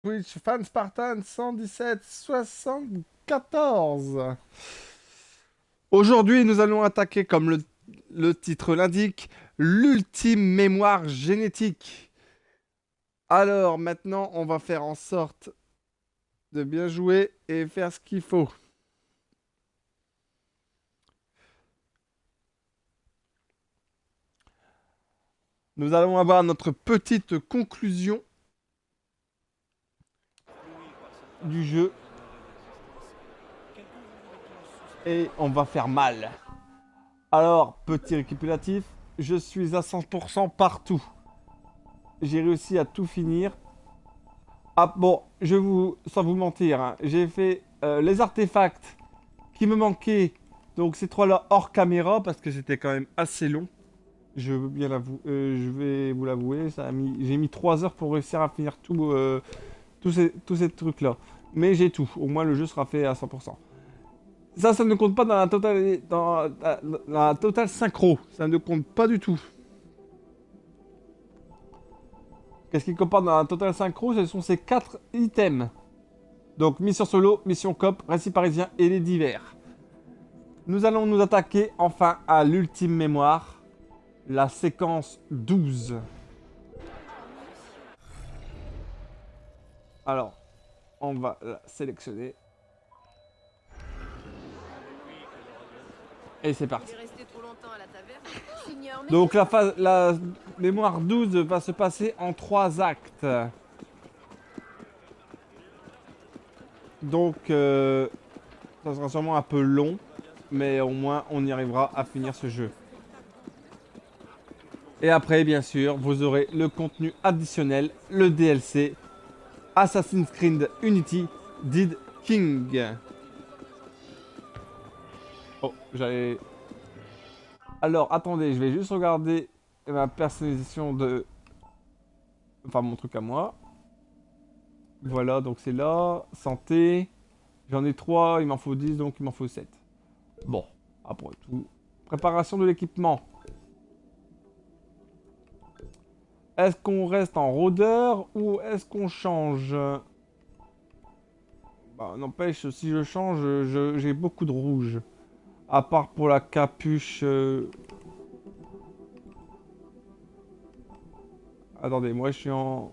Twitch Fan Spartan 117 74. Aujourd'hui, nous allons attaquer, comme le titre l'indique, l'ultime mémoire génétique. Alors maintenant, on va faire en sorte de bien jouer et faire ce qu'il faut. Nous allons avoir notre petite conclusion du jeu. Et on va faire mal. Alors, petit récapitulatif, je suis à 100% partout. J'ai réussi à tout finir. Ah bon, sans vous mentir, hein, j'ai fait les artefacts qui me manquaient. Donc ces trois-là hors caméra parce que c'était quand même assez long. Je veux bien l'avouer, je vais vous l'avouer, j'ai mis 3 heures pour réussir à finir tous ces trucs-là. Mais j'ai tout, au moins le jeu sera fait à 100%. Ça ne compte pas dans la totale synchro, ça ne compte pas du tout. Qu'est-ce qui compte dans la totale synchro? Ce sont ces 4 items. Donc mission solo, mission coop, récit parisien et les divers. Nous allons nous attaquer enfin à l'ultime mémoire, la séquence 12. Alors, on va la sélectionner. Et c'est parti. Donc la mémoire 12 va se passer en 3 actes. Donc ça sera sûrement un peu long, mais au moins on y arrivera à finir ce jeu. Et après, bien sûr, vous aurez le contenu additionnel, le DLC Assassin's Creed Unity Dead King. Oh, j'allais... Alors, attendez, je vais juste regarder ma personnalisation de... Enfin, mon truc à moi. Voilà, donc c'est là. Santé. J'en ai 3, il m'en faut 10, donc il m'en faut 7. Bon, après tout. Préparation de l'équipement. Est-ce qu'on reste en rôdeur ou est-ce qu'on change? Bah, n'empêche, si je change, j'ai beaucoup de rouge. À part pour la capuche... Attendez, moi je suis en...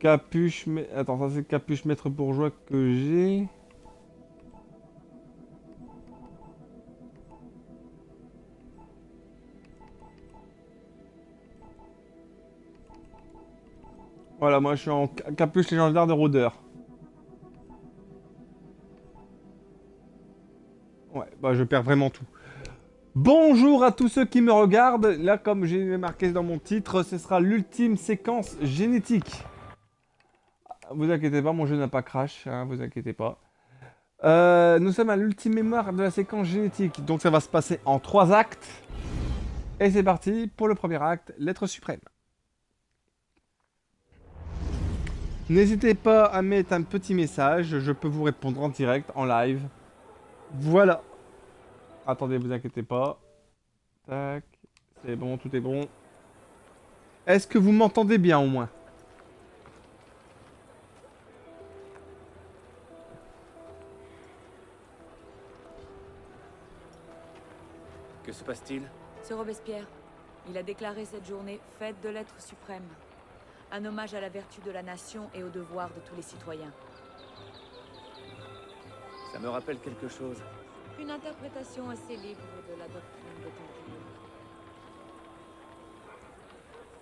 Capuche... Attends, ça c'est capuche maître bourgeois que j'ai. Voilà, moi je suis en capuche légendaire de rôdeur. Ouais, bah je perds vraiment tout. Bonjour à tous ceux qui me regardent. Là, comme j'ai marqué dans mon titre, ce sera l'ultime séquence génétique. Vous inquiétez pas, mon jeu n'a pas crash, hein, vous inquiétez pas. Nous sommes à l'ultime mémoire de la séquence génétique, donc ça va se passer en 3 actes. Et c'est parti pour le premier acte, l'être suprême. N'hésitez pas à mettre un petit message, je peux vous répondre en direct, en live. Voilà. Attendez, vous inquiétez pas. Tac, c'est bon, tout est bon. Est-ce que vous m'entendez bien au moins? Que se passe-t-il? C'est Robespierre. Il a déclaré cette journée fête de l'être suprême. Un hommage à la vertu de la nation et au devoir de tous les citoyens. Ça me rappelle quelque chose. Une interprétation assez libre de la doctrine des Templiers.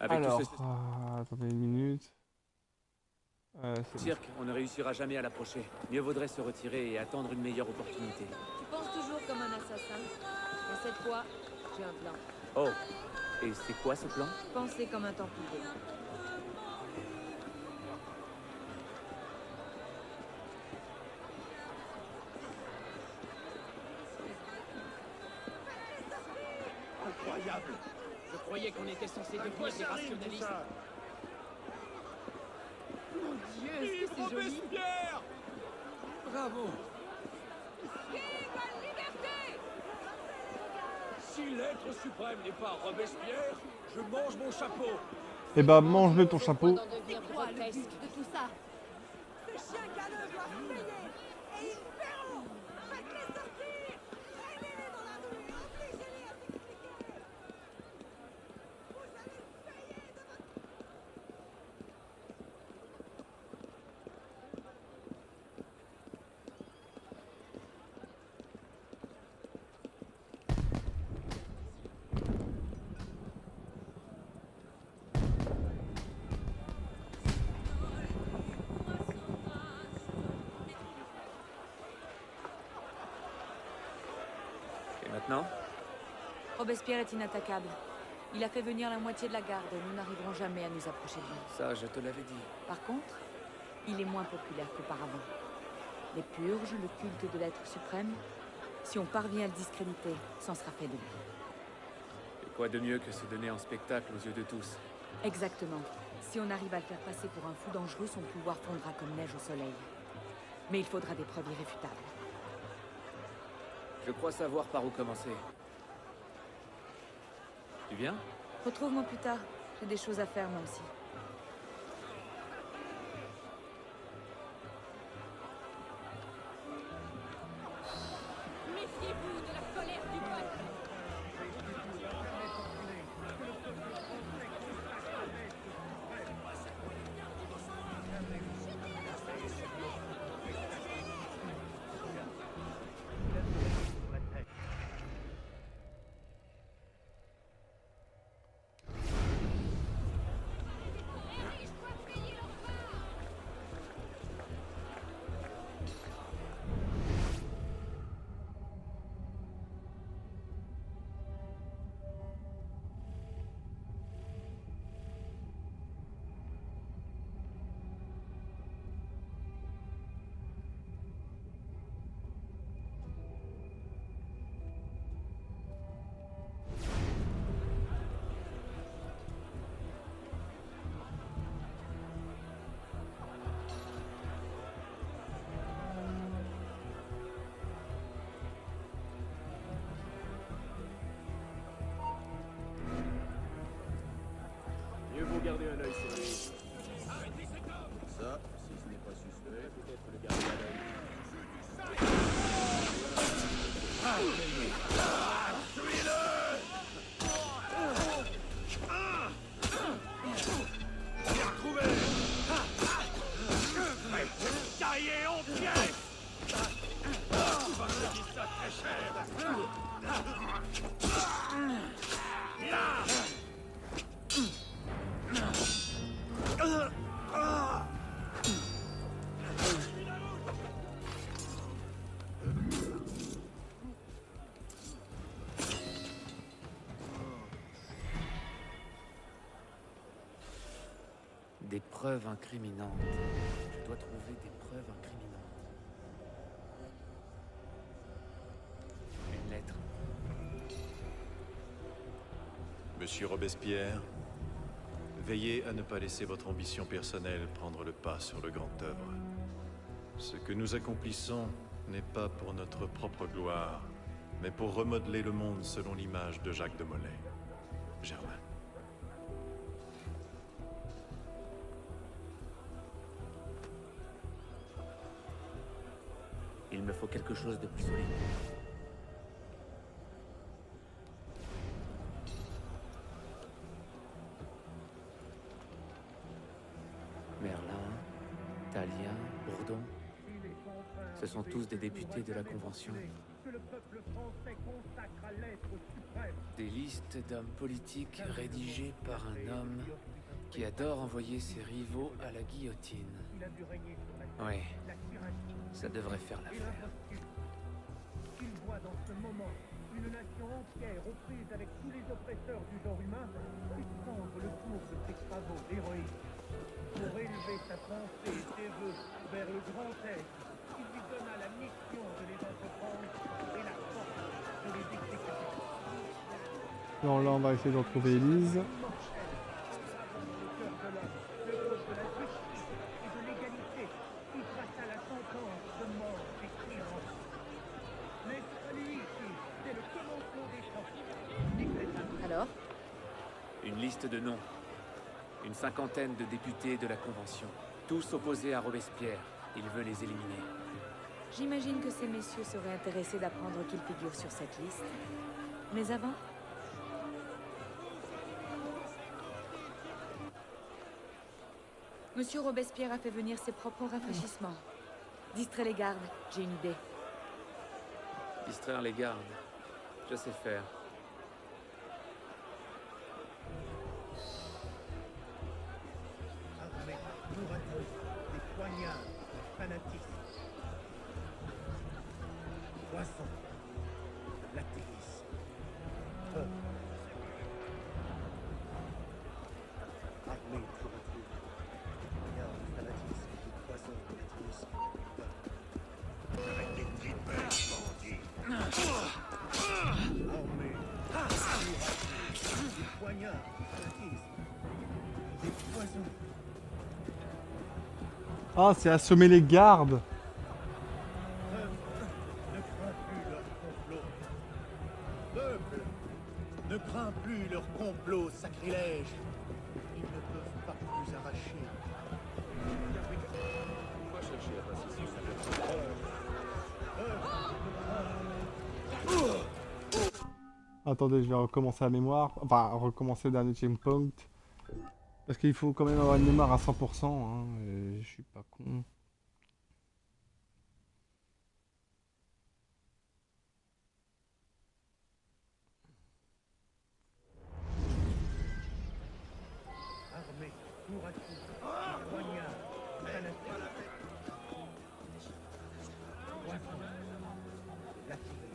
Avec Alors, tout ce attendez une minute. C'est bon. cirque, on ne réussira jamais à l'approcher. Mieux vaudrait se retirer et attendre une meilleure opportunité. Tu penses toujours comme un assassin. Mais cette fois, j'ai un plan. Oh, et c'est quoi ce plan? Pensez comme un Templier. Incroyable! Je croyais qu'on était censé devenir des rationalistes. Mon Dieu, est-ce que c'est joli? Robespierre! Bravo! Si l'être suprême n'est pas Robespierre, je mange mon chapeau. Eh ben, mange-le ton chapeau. C'est quoi le but de tout ça? Robespierre est inattaquable. Il a fait venir la moitié de la garde. Nous n'arriverons jamais à nous approcher de lui. Ça, je te l'avais dit. Par contre, il est moins populaire qu'auparavant. Les purges, le culte de l'être suprême, si on parvient à le discréditer, c'en sera fait de lui. Et quoi de mieux que se donner en spectacle aux yeux de tous? Exactement. Si on arrive à le faire passer pour un fou dangereux, son pouvoir fondra comme neige au soleil. Mais il faudra des preuves irréfutables. Je crois savoir par où commencer. Tu viens? Retrouve-moi plus tard. J'ai des choses à faire, moi aussi. Méfiez-vous de la colère du peuple. Mieux vaut garder un œil sur lui. Ça, si ce n'est pas suspect, peut-être le garder à l'œil. Taillé en pièces! Va payer ça très cher! Des preuves incriminantes. Je dois trouver des preuves incriminantes. Une lettre. Monsieur Robespierre, veillez à ne pas laisser votre ambition personnelle prendre le pas sur le grand œuvre. Ce que nous accomplissons n'est pas pour notre propre gloire, mais pour remodeler le monde selon l'image de Jacques de Molay. Germain. Il me faut quelque chose de plus solide. Merlin, Talien, Bourdon. Ce sont tous des députés de la Convention. Des listes d'hommes politiques rédigées par un homme qui adore envoyer ses rivaux à la guillotine. Oui, ça devrait faire l'affaire. Il voit dans ce moment une nation entière aux prises avec tous les oppresseurs du genre humain suspendre le cours de ses travaux héroïques pour élever sa pensée et ses vœux vers le grand être qui lui donna la mission de les entreprendre et la force de les exécuter. Alors là, on va essayer de retrouver Élise. Alors? Une liste de noms. Une cinquantaine de députés de la Convention. Tous opposés à Robespierre. Il veut les éliminer. J'imagine que ces messieurs seraient intéressés d'apprendre qu'ils figurent sur cette liste. Mais avant? Monsieur Robespierre a fait venir ses propres rafraîchissements. Distrait les gardes, j'ai une idée. Distraire les gardes. Je sais faire. Armée, tour à tour, des poignards, fanatisme. Poison, l'athéisme, peur. Ah, c'est assommer les gardes. Ne crains plus leur complot. Peuple, ne crains plus leur complot sacrilège. Ils ne peuvent pas plus arracher. Va chercher à passer sur Attendez, je vais recommencer la mémoire. Enfin, recommencer le dernier checkpoint. Parce qu'il faut quand même avoir une mémoire à 100%. Hein, et je suis pas con. Armés, tour à tour, poignards, fanatiques. Poison, l'artillerie.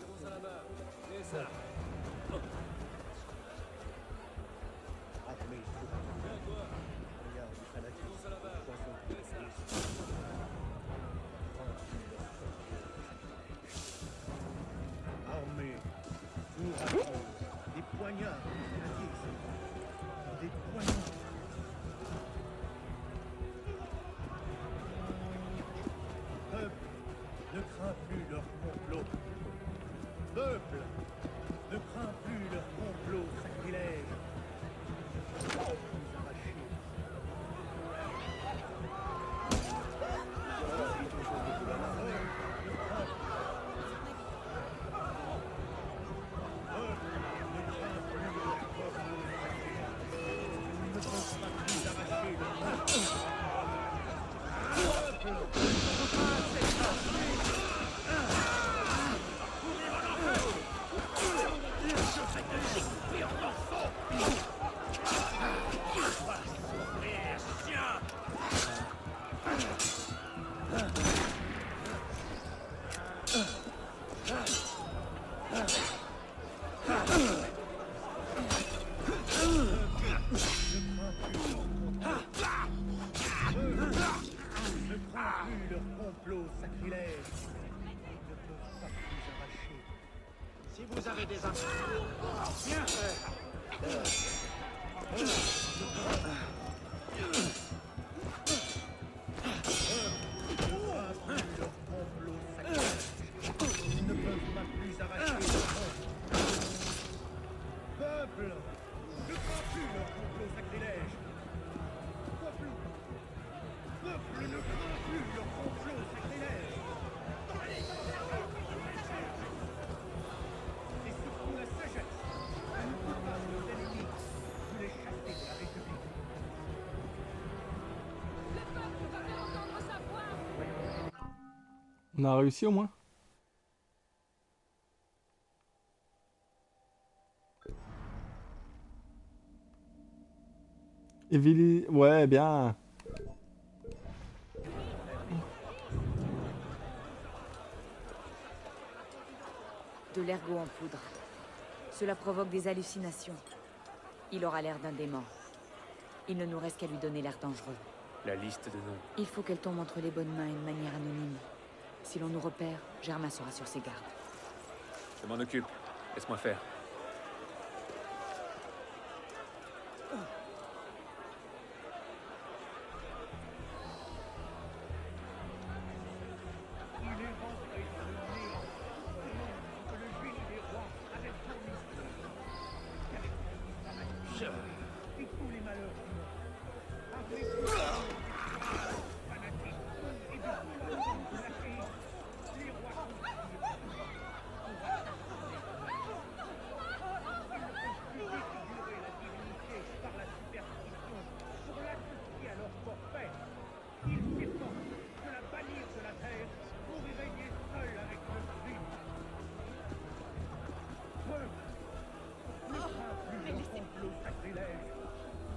Et ça. Armés, tour à tour. Poignards, fanatiques. Poison, armés, tour à tour. Des poignards, fanatiques. Des poignards. Peuple, ne crains plus leur complot. Peuple, ne crains plus leur complot sacrilège. Vous arrachez. Ne crains plus leur complot sacrilège. Ils ne peuvent pas plus arracher. Si vous avez des ils ne peuvent pas plus arracher le monde. Peuple, ne crains plus leur complot sacrilège. Peuple, ne crains plus leur complot sacrilège. Et surtout la sagesse. Nous combattre nos ennemis. Vous les chassez de la République. Le peuple va bien entendre sa voix. On a réussi au moins. Evili... Ouais, bien. De l'ergot en poudre. Cela provoque des hallucinations. Il aura l'air d'un démon. Il ne nous reste qu'à lui donner l'air dangereux. La liste de noms. Il faut qu'elle tombe entre les bonnes mains d'une manière anonyme. Si l'on nous repère, Germain sera sur ses gardes. Je m'en occupe. Laisse-moi faire. Il est rentré dans le néant. Que le génie des rois avait fourni. Qu'avec et tous les malheurs du monde. Avec fanatiques et de tout le monde de la pays, les rois conspirent. Ils ne peuvent plus défigurer la divinité par la superstition pour l'associer à leur forfait. Ils s'efforcent de la bannir de la terre pour y régner seul avec le Christ. Peuple, ne crains plus leur complot sacrilège.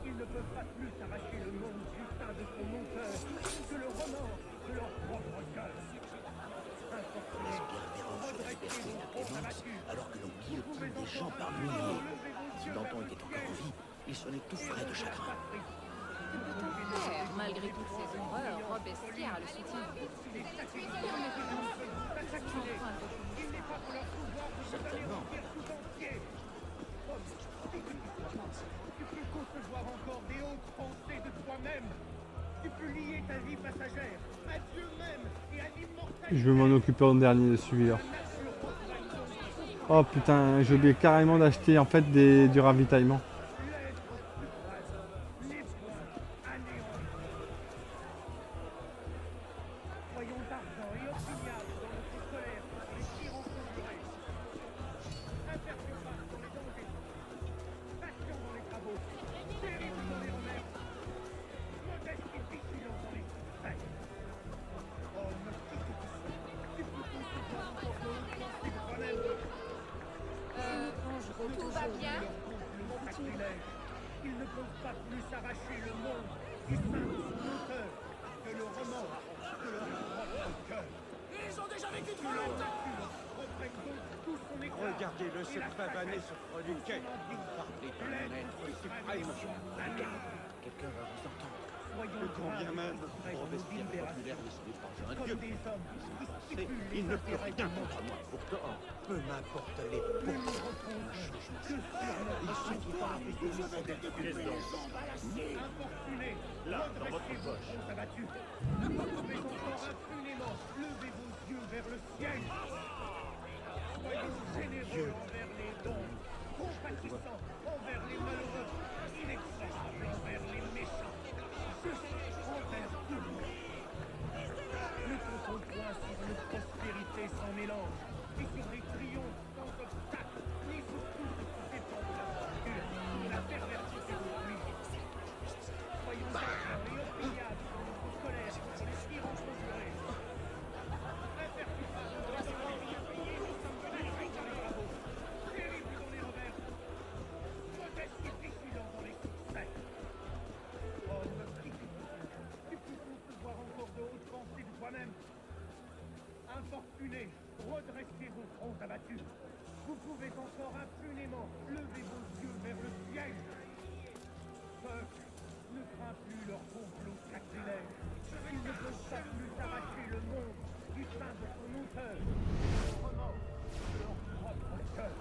Ils ne peuvent pas plus arracher le monde du sein de son auteur que le remords de leur propre cœur. Infortunés, redressez vos troncs abattus. Alors que l'on guillotine des gens par milliers. Si Danton était encore en vie, il sonnait tout frais de chagrin. Malgré toutes ces horreurs, Robespierre a le soutien. Certainement. Tu peux concevoir encore des hautes pensées de toi-même. Tu peux lier ta vie passagère à Dieu même et à l'immortalité. Je vais m'en occuper en dernier de celui-là. Oh putain, j'ai oublié carrément d'acheter en fait du ravitaillement. Soyons ardents et opiniâtres dans notre colère contre les tyrans conjurés. Imperturbables dans les dangers. Patients dans les travaux. Terribles dans les remèdes. Modestes et vigilants dans les succès. Oh, ne quittez pas. Tu peux concevoir encore de hautes pensées de toi-même. Tout va bien? Ils ne peuvent pas plus arracher le monde du sein de son auteur que le remords de leur propre cœur. Ils ont déjà vécu Que trop leur longtemps! nature reprenne donc tout son éclat. Regardez-le se pavaner sur du quai. Parlez d'un maître suprême. Quelqu'un va vous entendre. Soyons Combien même Robespierre populaire ne se pas un dieu. comme des hommes qui stipulent Il les ne peut intérêts rien du monde. contre moi. Pourtant, peu m'importe les Nous pourquoi. nous retrouvons que sur notre territoire infortunés, Là, dans votre redressez vos poche. fronts abattus. Vous pouvez encore impunément lever vos yeux vers le ciel. Soyons généreux envers les dons, compatissants envers les malheureux, inexorables envers les méchants, justes envers tout le monde. Ne comptons point sur une prospérité sans mélange, et sur des triomphes sans obstacle, ni sur tout ce qui dépend de la fortune, de la perversité de lui. Soyons ardents et opiniâtres dans notre colère contre les tyrans conjurés. Imperturbables dans les dangers, nous sommes magnifiques dans les travaux, terribles dans les revers, modestes et vigilants dans les succès. Oh, ne quittez pas. Tu peux concevoir encore de hautes pensées de toi-même. Infortunés, redressez vos fronts abattus. Vous pouvez encore impunément lever vos yeux vers le ciel. Peuple, ne crains plus leur complot sacrilège. Ils ne peuvent pas plus arracher le monde du sein de son auteur. Le remords de leur propre cœur.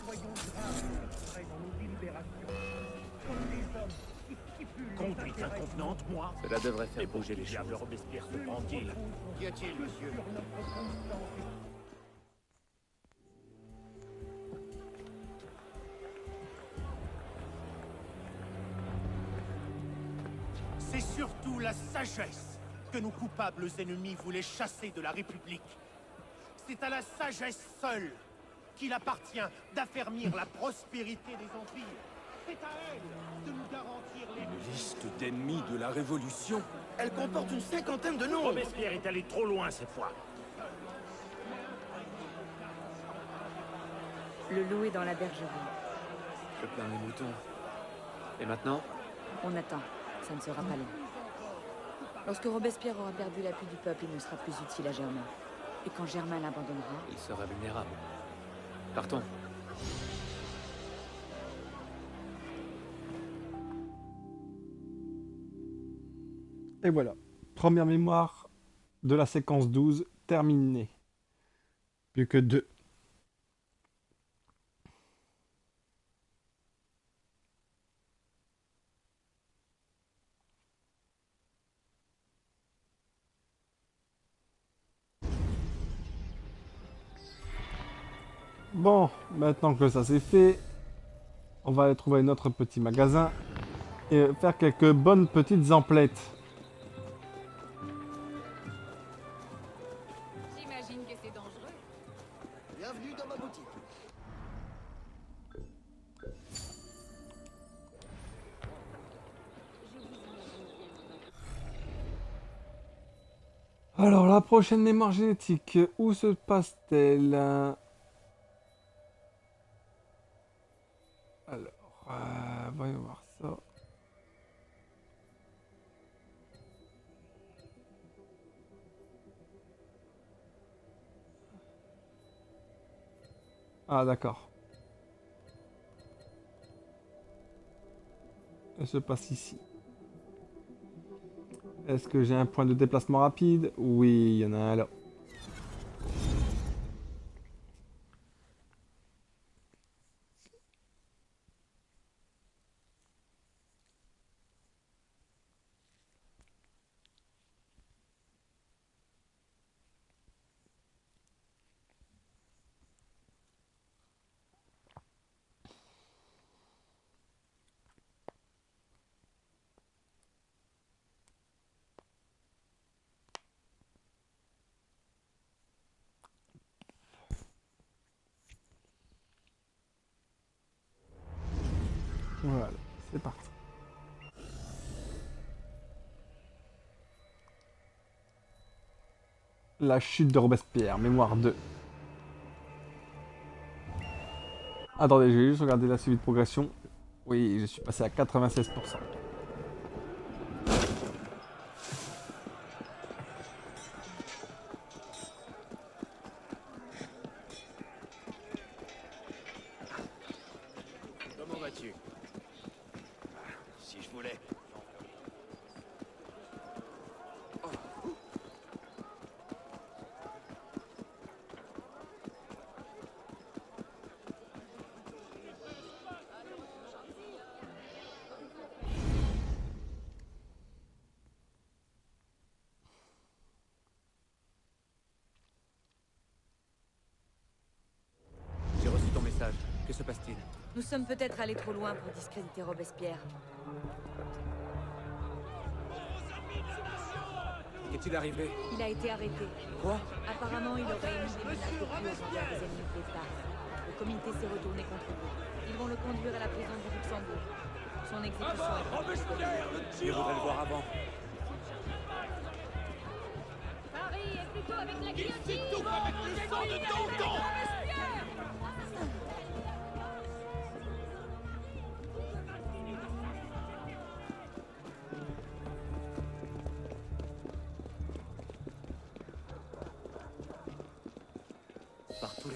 Soyons graves et dans nos délibérations, comme des hommes qui stipulent les Conduite intérêts du inconvenante, moi. Cela devrait faire Et pour bouger les diable choses. Robespierre se Nous nous prend-il? reposons Qu'y a-t-il, que monsieur? sur notre constance et C'est surtout la sagesse que nos coupables ennemis voulaient chasser de la République. C'est à la sagesse seule qu'il appartient d'affermir la prospérité des empires. C'est à elle de nous garantir les... Une liste d'ennemis de la Révolution? Elle comporte une cinquantaine de noms. Robespierre est allé trop loin cette fois. Le loup est dans la bergerie. Je plains les moutons. Et maintenant? On attend. Ça ne sera pas long. Lorsque Robespierre aura perdu l'appui du peuple, il ne sera plus utile à Germain. Et quand Germain l'abandonnera, Il sera vulnérable. Partons. Et voilà. Première mémoire de la séquence 12 terminée. Plus que 2. Bon, maintenant que ça c'est fait, on va aller trouver notre petit magasin et faire quelques bonnes petites emplettes. J'imagine que c'est dangereux. Bienvenue dans ma boutique. Alors, la prochaine mémoire génétique, où se passe-t-elle? Alors, voyons voir ça. Ah, d'accord. Elle se passe ici. Est-ce que j'ai un point de déplacement rapide? Oui, il y en a un là. C'est parti. La chute de Robespierre, mémoire 2. Attendez, je vais juste regarder la suivi de progression. Oui, je suis passé à 96%. Comment vas-tu? Si je voulais. J'ai reçu ton message. Que se passe-t-il? Nous sommes peut-être allés trop loin pour discréditer Robespierre. Qu'est-il arrivé? Il a été arrêté. Quoi? Apparemment, il aurait émis des menaces de tuer envers des ennemis de l'État. Le comité s'est retourné contre lui. Ils vont le conduire à la prison du Luxembourg. Son exécution est Robespierre, le Je voudrais le voir avant. Paris est plutôt avec la guillotine. tout avec le sang de Danton. Par tous les...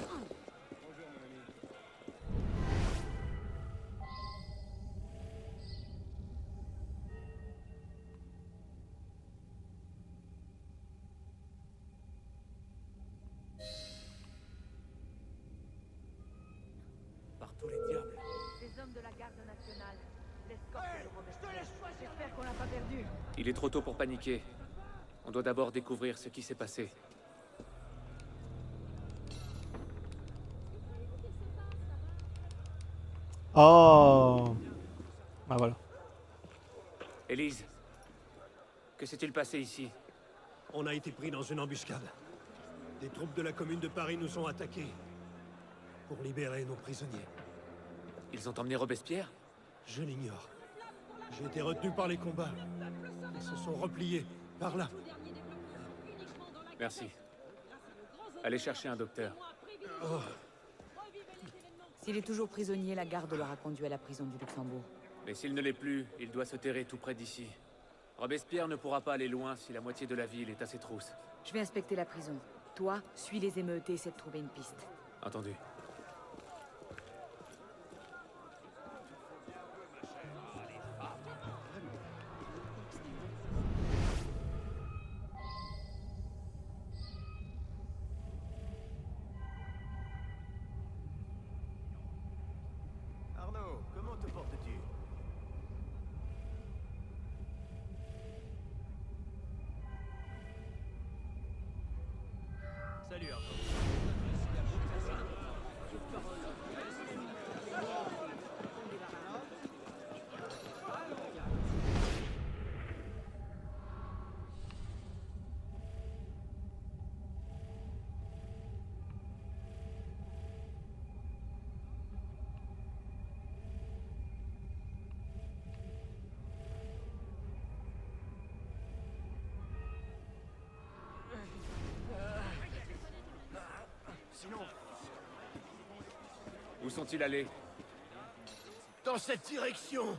Par tous les diables. Des hommes de la garde nationale. L'escorte de Robespierre. J'espère qu'on l'a pas perdu. Il est trop tôt pour paniquer. On doit d'abord découvrir ce qui s'est passé. Oh. Ah voilà. Élise, que s'est-il passé ici? On a été pris dans une embuscade. Des troupes de la Commune de Paris nous ont attaqués pour libérer nos prisonniers. Ils ont emmené Robespierre? Je l'ignore. J'ai été retenu par les combats. Ils se sont repliés par là. Merci. Allez chercher un docteur. Oh, S'il est toujours prisonnier, la garde l'aura conduit à la prison du Luxembourg. Mais s'il ne l'est plus, il doit se terrer tout près d'ici. Robespierre ne pourra pas aller loin si la moitié de la ville est à ses trousses. Je vais inspecter la prison. Toi, suis les émeutes et essaie de trouver une piste. Entendu. Arnaud, comment te portes-tu? Salut Arnaud. Où sont-ils allés? Dans cette direction!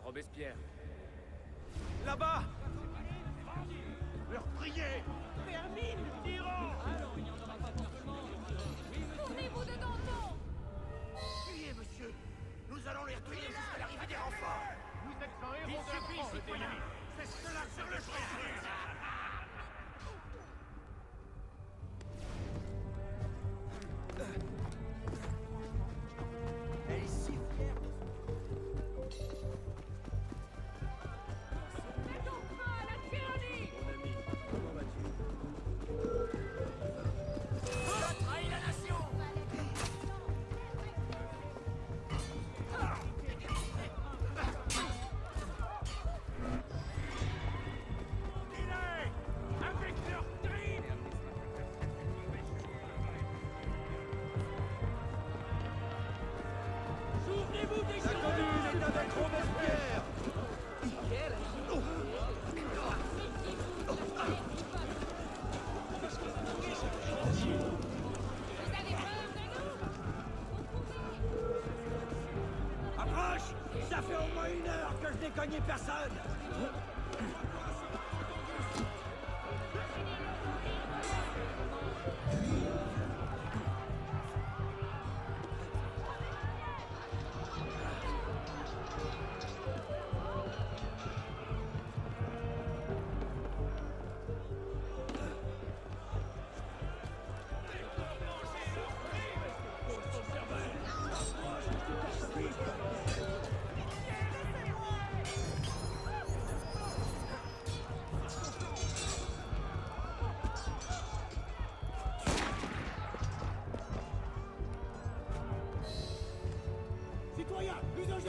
Robespierre. Là-bas! Leur prier! Termine, tyran! Tournez-vous de Danton. Fuyez, monsieur! Nous allons les retenir jusqu'à l'arrivée des renforts! Vous êtes un héros Il de la suffit, France, citoyen! C'est cela sur le champ! Elle est si fière! Mettons fin à la tyrannie. Mon ami, comment vas-tu? pas 1 heure que je n'ai cogné personne.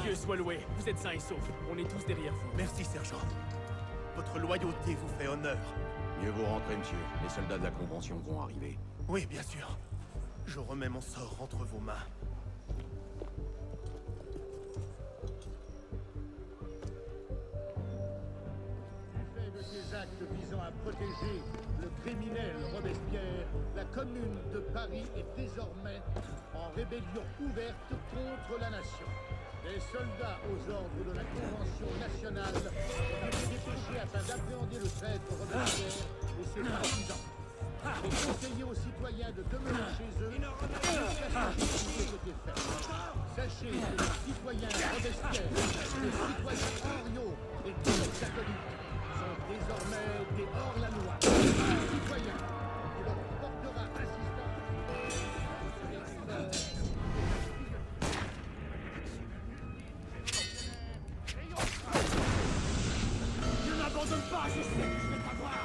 Dieu soit loué, vous êtes sains et saufs. On est tous derrière vous. Merci, sergent. Votre loyauté vous fait honneur. Mieux vaut rentrer, monsieur. Les soldats de la Convention vont arriver. Oui, bien sûr. Je remets mon sort entre vos mains. Du fait de ces actes visant à protéger le criminel Robespierre, la commune de Paris est désormais en rébellion ouverte contre la nation. Les soldats aux ordres de la Convention nationale ont été dépêchés afin d'appréhender le traître Robespierre et ses partisans. Et conseiller aux citoyens de demeurer chez eux jusqu'à ce que justice ait été faite. Sachez que les citoyens Robespierre, les citoyens Henriot et tous les catholiques sont désormais des hors-la-loi. Citoyens, qui leur portera assistance. Ne m'abandonne pas, je sais que je vais t'avoir.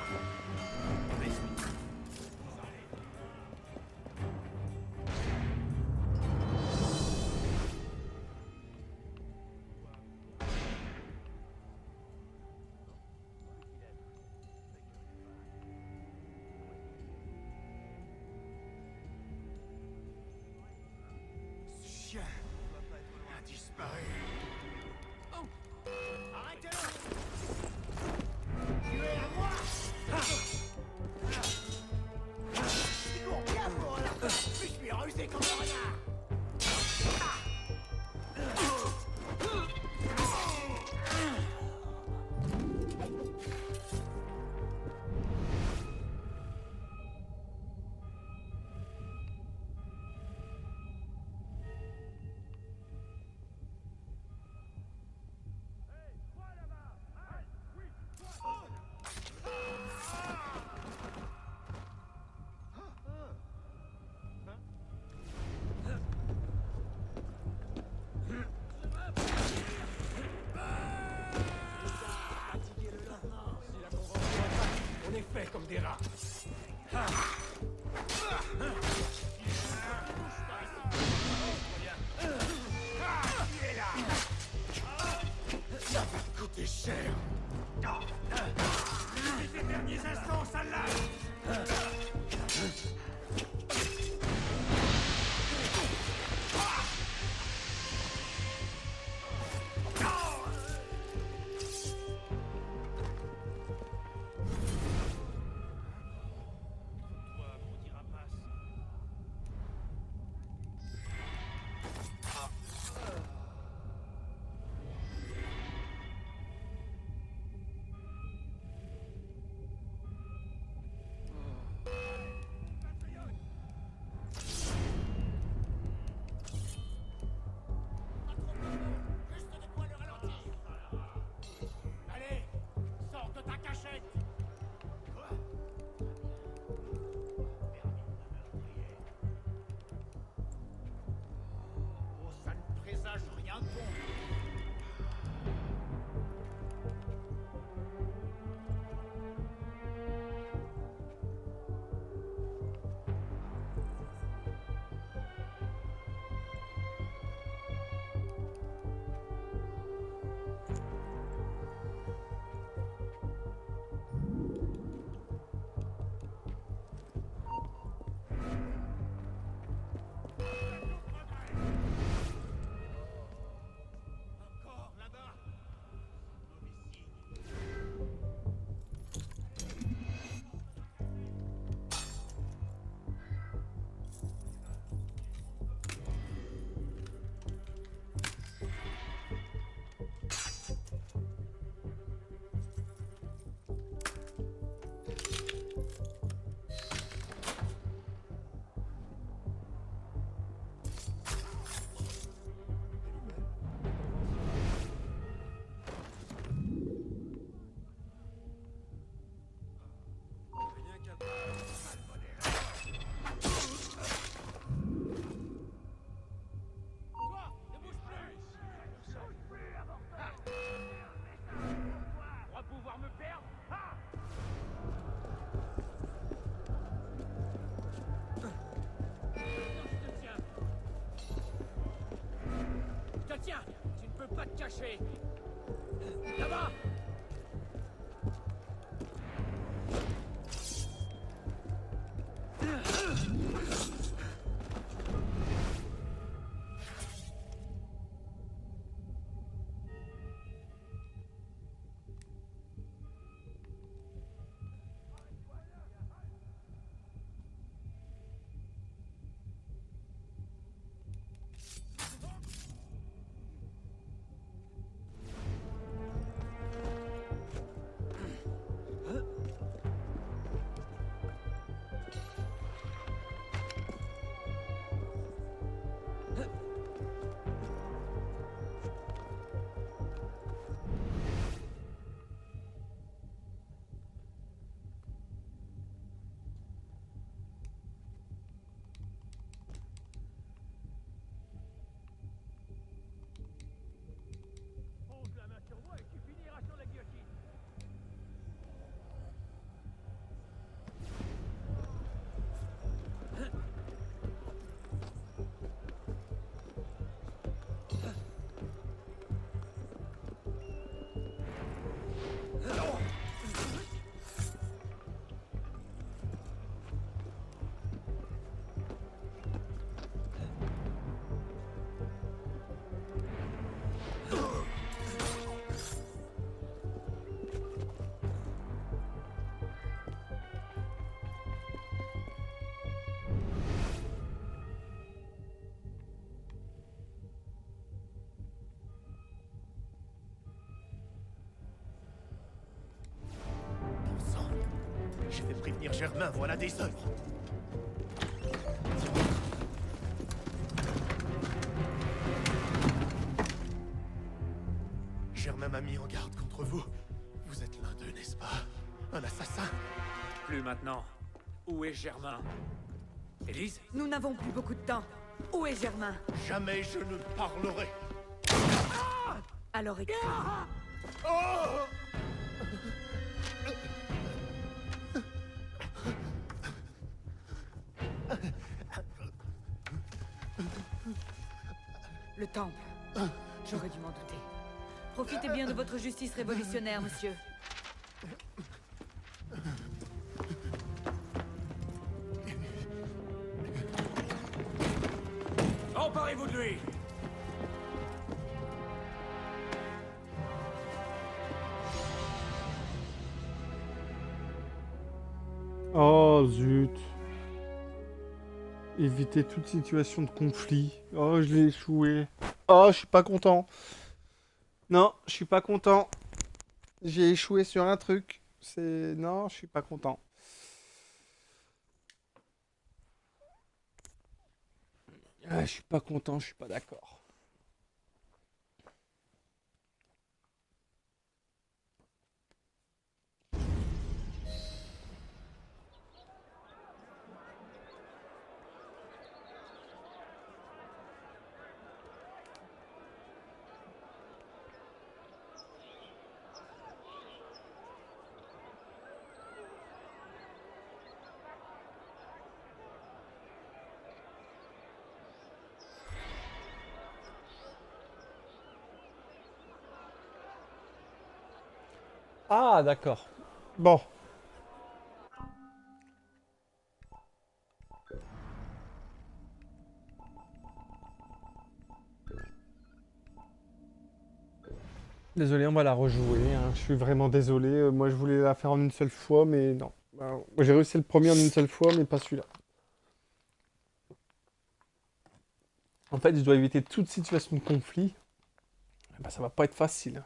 Ce chien a disparu. Arrêtez-le! Tu es à moi! Il court bien pour là! Je suis rusé comme rien! On est fait comme des rats. Ça va te coûter cher! Les derniers instants, ça lâche! Allez, sors de ta cachette. Oh, ça ne présage rien de bon! tiens, tu ne peux pas te cacher. Là-bas. Pose la main sur moi et tu finiras sur la guillotine. Bon sang. J'ai fait prévenir Germain, voilà des œuvres. Germain m'a mis en garde contre vous. Vous êtes l'un d'eux, n'est-ce pas? Un assassin? Plus maintenant. Où est Germain? Élise? Nous n'avons plus beaucoup de temps. Où est Germain? Jamais je ne parlerai. Alors écoute. Oh! Le temple. J'aurais dû m'en douter. Profitez bien de votre justice révolutionnaire, monsieur. Emparez-vous de lui. Oh zut. Éviter toute situation de conflit. Oh, je l'ai échoué. Oh, je suis pas content. Non, je suis pas content. J'ai échoué sur un truc. C'est... Non, je suis pas content. Ah, je suis pas content, je suis pas d'accord. Ah, d'accord. Bon. Désolé, on va la rejouer, hein. Je suis vraiment désolé. Moi, je voulais la faire en une seule fois, mais non. Moi, j'ai réussi le premier en une seule fois, mais pas celui-là. En fait, je dois éviter toute situation de conflit. Eh ben, ça va pas être facile.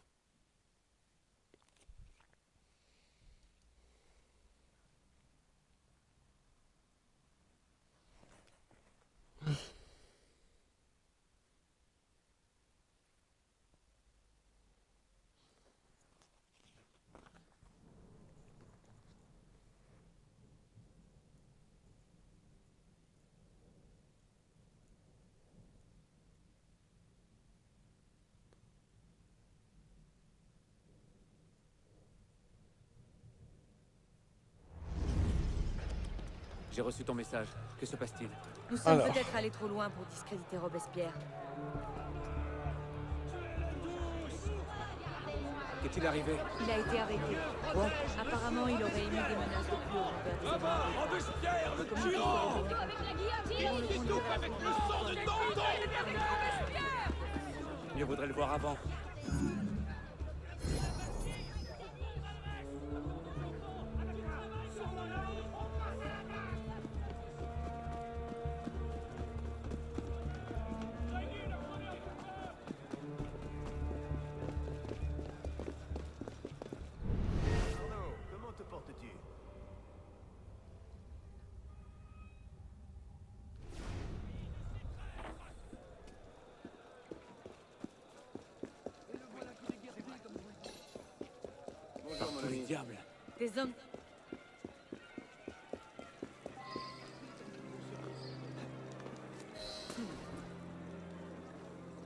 J'ai reçu ton message. Que se passe-t-il? Nous sommes Alors. peut-être allés trop loin pour discréditer Robespierre. Qu'est-il arrivé? Il a été arrêté. Quoi? Apparemment, il aurait émis des menaces de plus haut envers des ennemis. Robespierre, le Comment tyran! il Avec la guillotine! Il souffle avec le sang de Danton! Mieux vaudrait le voir avant. Arnaud, comment te portes-tu? Bonjour mon ami. Diable. Des hommes...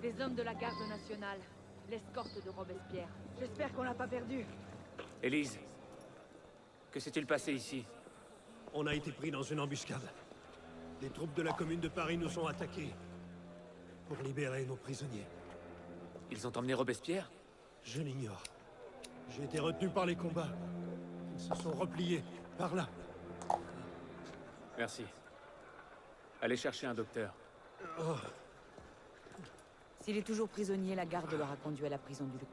Des hommes de la garde nationale. L'escorte de Robespierre. J'espère qu'on l'a pas perdu. Élise, que s'est-il passé ici? On a été pris dans une embuscade. Les troupes de la Commune de Paris nous ont attaqués pour libérer nos prisonniers. Ils ont emmené Robespierre? Je l'ignore. J'ai été retenu par les combats. Ils se sont repliés par là. Merci. Allez chercher un docteur. Oh, S'il est toujours prisonnier, la garde l'aura conduit à la prison du Luc.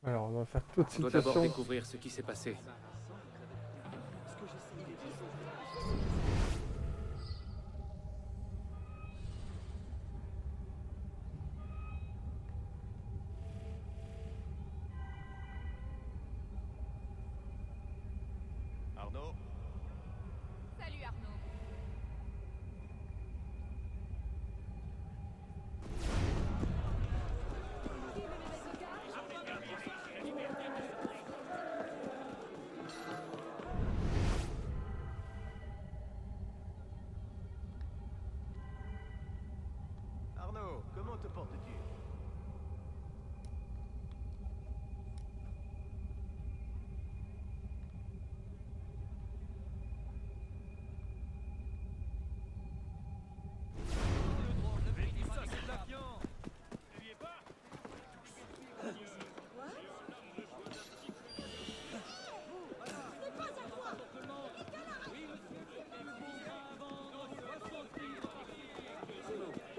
Alors, on va faire toute On doit d'abord situation. découvrir ce qui s'est passé. Arnaud, Salut Arnaud. Arnaud, comment te portes-tu?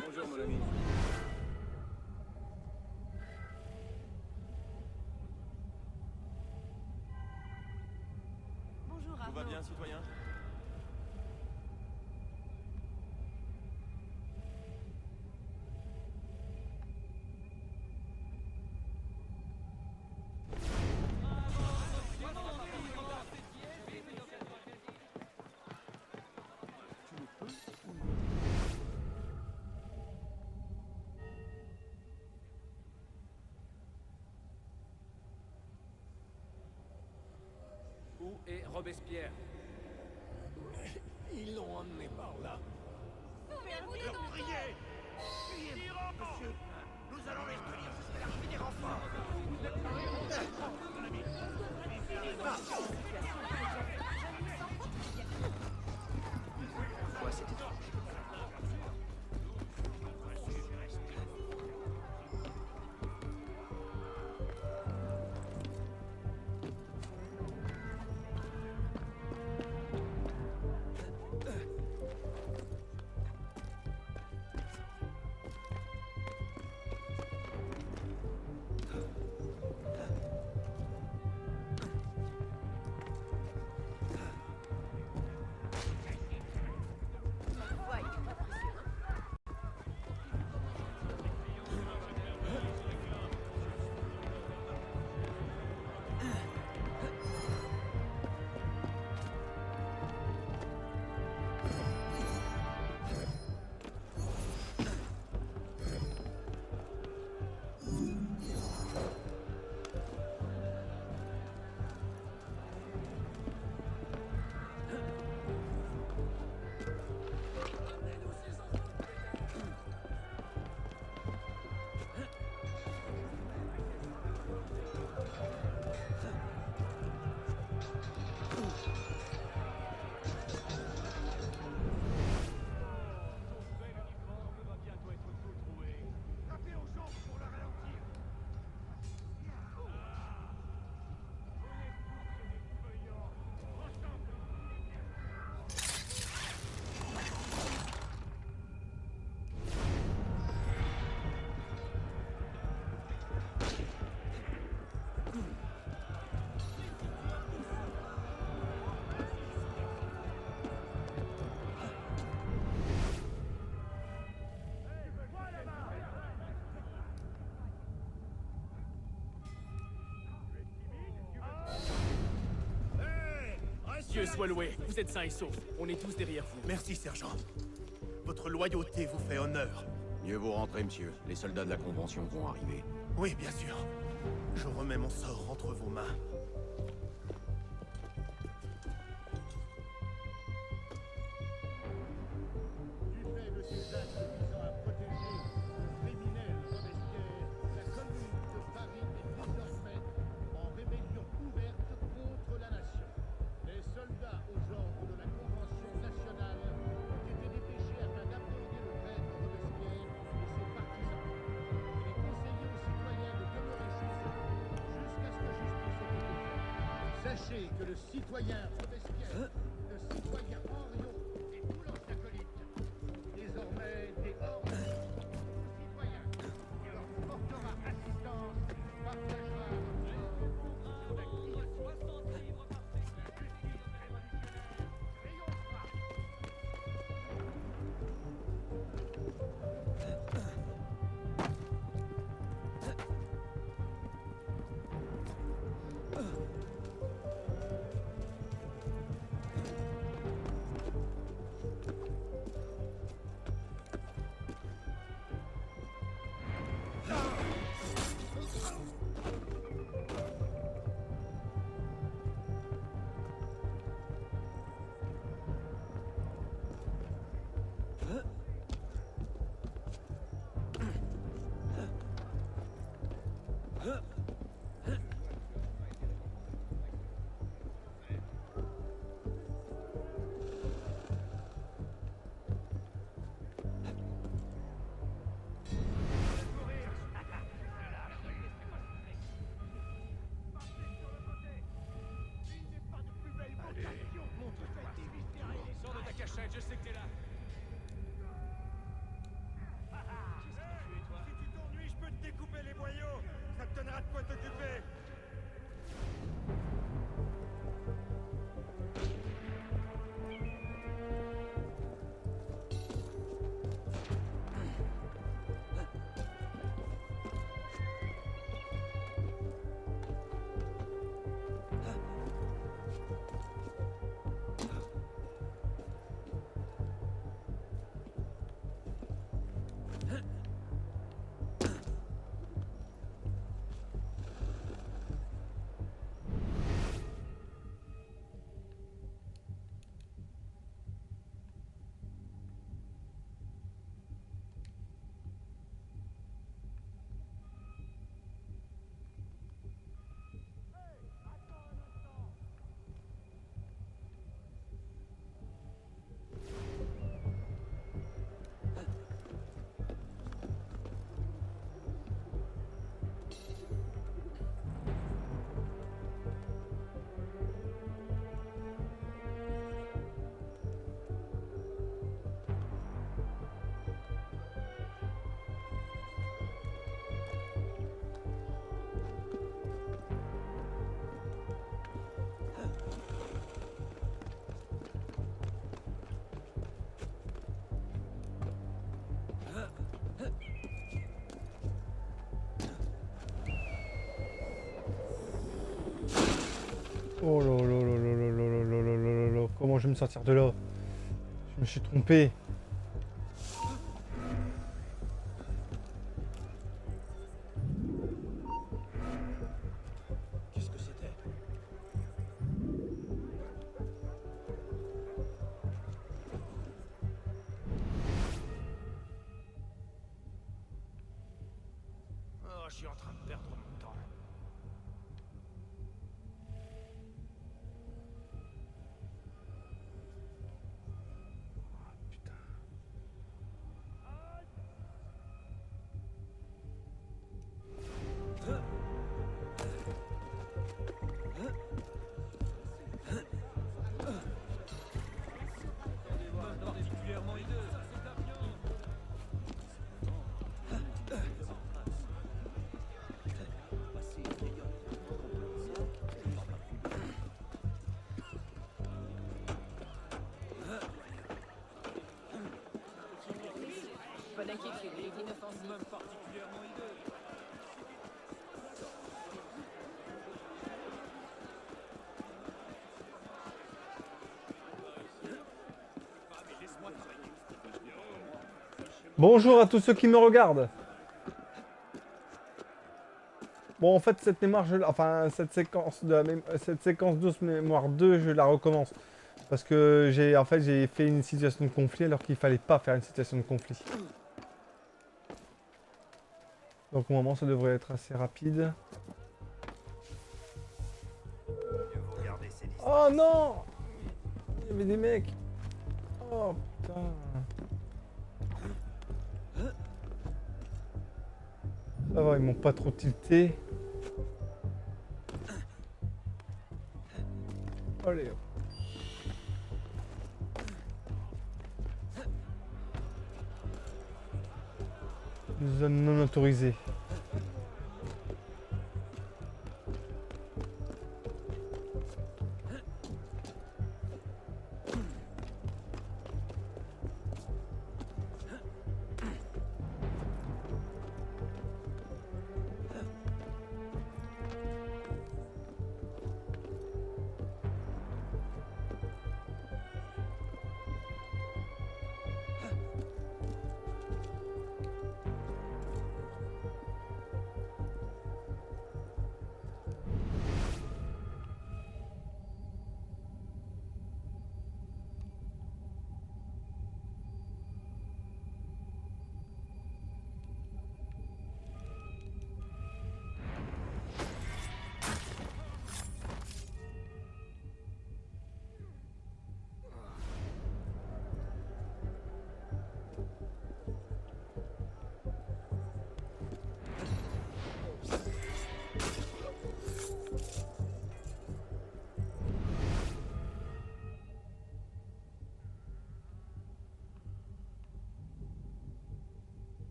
Bonjour mon ami. Bonjour Tout va bien, citoyen? Où est Robespierre? ils l'ont emmené par là. Souvenez-vous de Danton! Priez! Monsieur, nous allons les retenir jusqu'à l'arrivée des renforts. Quoi, c'est étrange. Dieu soit loué, vous êtes sains et saufs. On est tous derrière vous. Merci, sergent. Votre loyauté vous fait honneur. Mieux vous rentrer, monsieur. Les soldats de la Convention vont arriver. Oui, bien sûr. Je remets mon sort entre vos mains. Du fait de ces actes visant à protéger le criminel Robespierre, la commune de Paris est désormais en rébellion ouverte contre la nation. Les soldats aux ordres de la Convention nationale ont été dépêchés afin d'apprendre le traître Robespierre et ses partisans. Il est conseillé aux citoyens de demeurer chez eux jusqu'à ce que justice ait été faite. Sachez que le citoyen Robespierre, le citoyen Henriot et tous leurs acolytes sont désormais des ordres. Tout citoyen qui leur portera assistance partagera la guillotine. Sors de ta cachette, je sais que t'es là. Si tu t'ennuies, je peux te découper les boyaux. Ça te donnera de quoi t'occuper. Oh là là là là là là là là là là là. Comment je vais me sortir de là? Je me suis trompé. Qu'est-ce que c'était? Oh, je suis en train de perdre mon temps. Pas d'inquiétude, il est inoffensif. Même particulièrement hideux. Bonjour à tous ceux qui me regardent. Bon, en fait, cette mémoire, enfin, cette séquence cette séquence d'os mémoire 2, je la recommence. Parce que en fait, j'ai fait une situation de conflit alors qu'il fallait pas faire une situation de conflit. Donc, au moment, ça devrait être assez rapide. Oh non! Il y avait des mecs. Oh putain. Ça va, ils m'ont pas trop tilté. Allez. Zone non autorisée.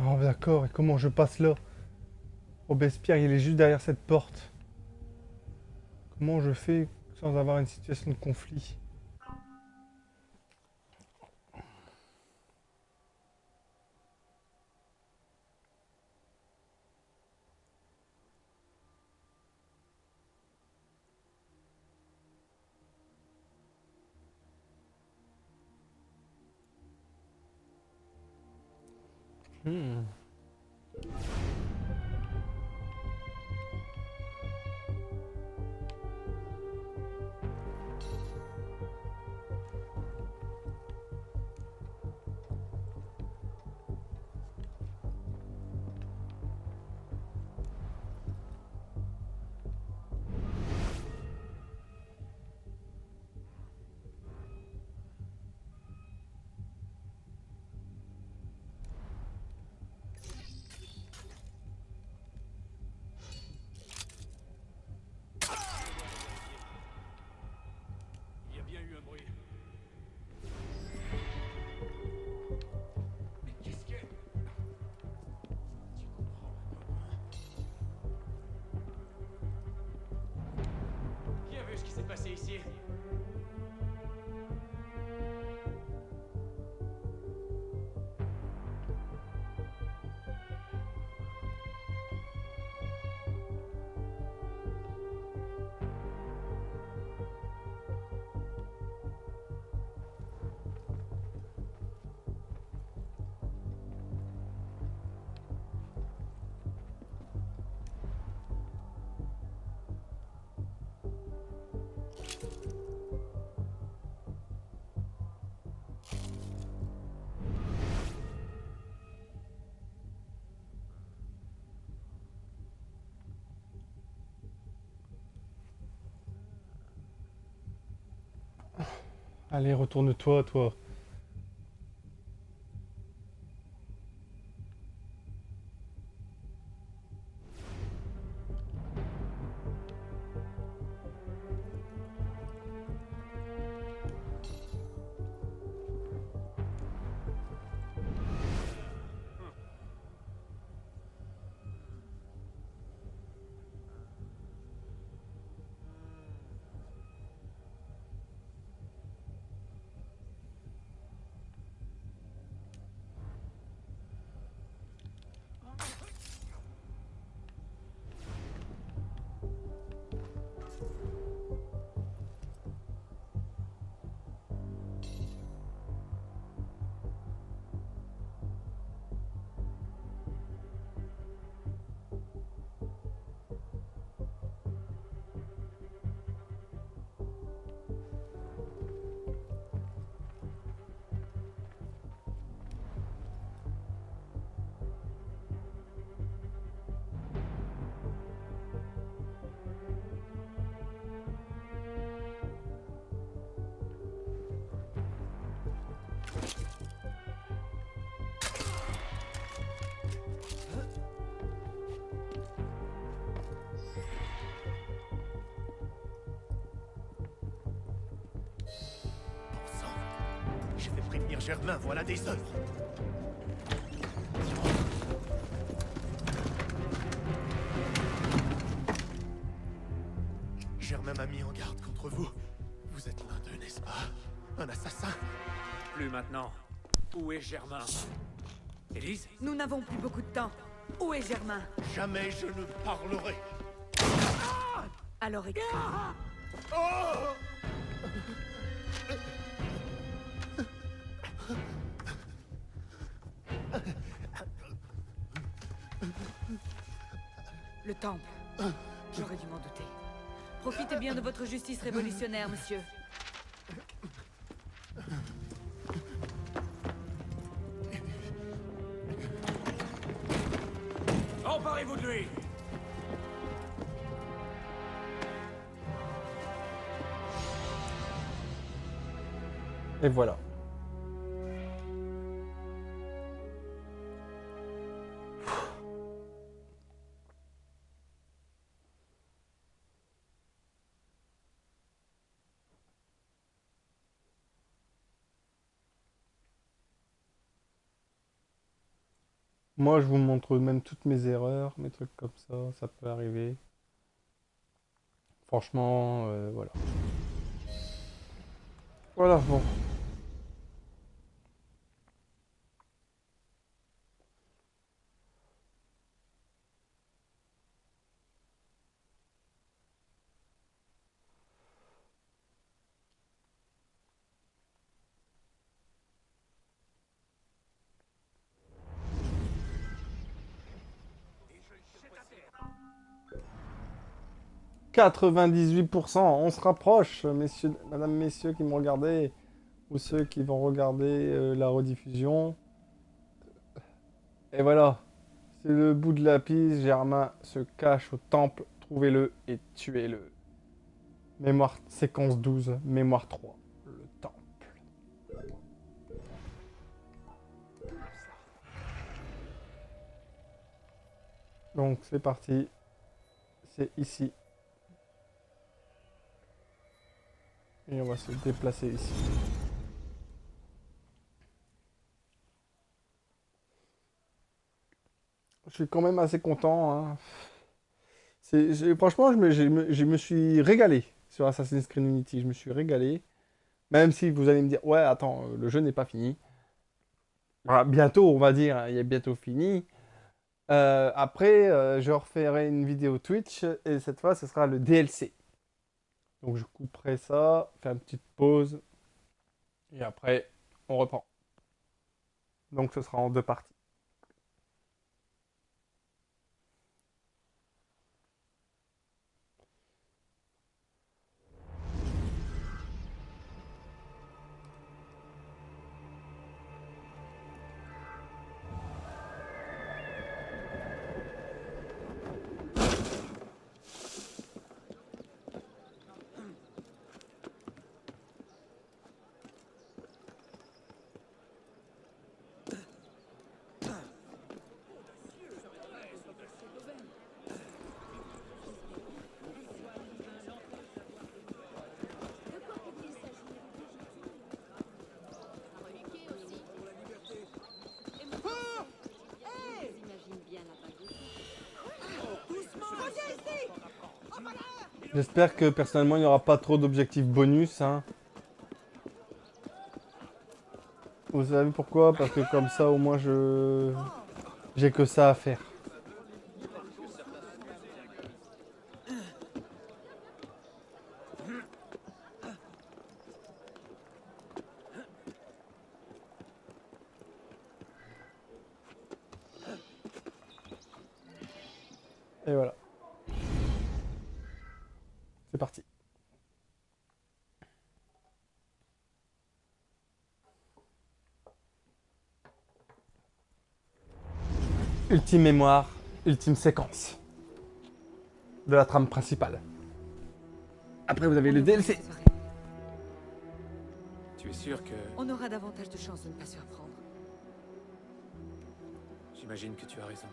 Oh d'accord, et comment je passe là? Robespierre, il est juste derrière cette porte. Comment je fais sans avoir une situation de conflit? Hmm. Il y a bien eu un bruit. Mais qu'est-ce que... Tu comprends maintenant? Qui a vu ce qui s'est passé ici? Allez, retourne-toi, toi. Je vais prévenir Germain, voilà des œuvres. Germain m'a mis en garde contre vous. Vous êtes l'un d'eux, n'est-ce pas? Un assassin? Plus maintenant. Où est Germain? Élise? Nous n'avons plus beaucoup de temps. Où est Germain? Jamais je ne parlerai. Alors écris. Le temple. J'aurais dû m'en douter. Profitez bien de votre justice révolutionnaire, monsieur. Emparez-vous de lui! Et voilà. Moi, je vous montre même toutes mes erreurs, mes trucs comme ça peut arriver. Franchement, voilà. Voilà, bon. « 98%, on se rapproche, messieurs, madame, messieurs qui me regardez, ou ceux qui vont regarder la rediffusion. Et voilà, c'est le bout de la piste, Germain se cache au temple, trouvez-le et tuez-le. Mémoire, séquence 12, mémoire 3, le temple. Donc c'est parti, c'est ici. Et on va se déplacer ici. Je suis quand même assez content. Hein. Franchement, je me suis régalé sur Assassin's Creed Unity. Je me suis régalé. Même si vous allez me dire, ouais, attends, le jeu n'est pas fini. Voilà, bientôt, on va dire, hein, il est bientôt fini. Après, je referai une vidéo Twitch et cette fois, ce sera le DLC. Donc je couperai ça, fais une petite pause et après on reprend. Donc ce sera en 2 parties. J'espère que personnellement il n'y aura pas trop d'objectifs bonus. Hein. Vous savez pourquoi? Parce que comme ça au moins j'ai que ça à faire. Et voilà. C'est parti. Ultime mémoire, ultime séquence de la trame principale. Après vous avez le DLC. Tu es sûr que... On aura davantage de chances de ne pas se reprendre. J'imagine que tu as raison.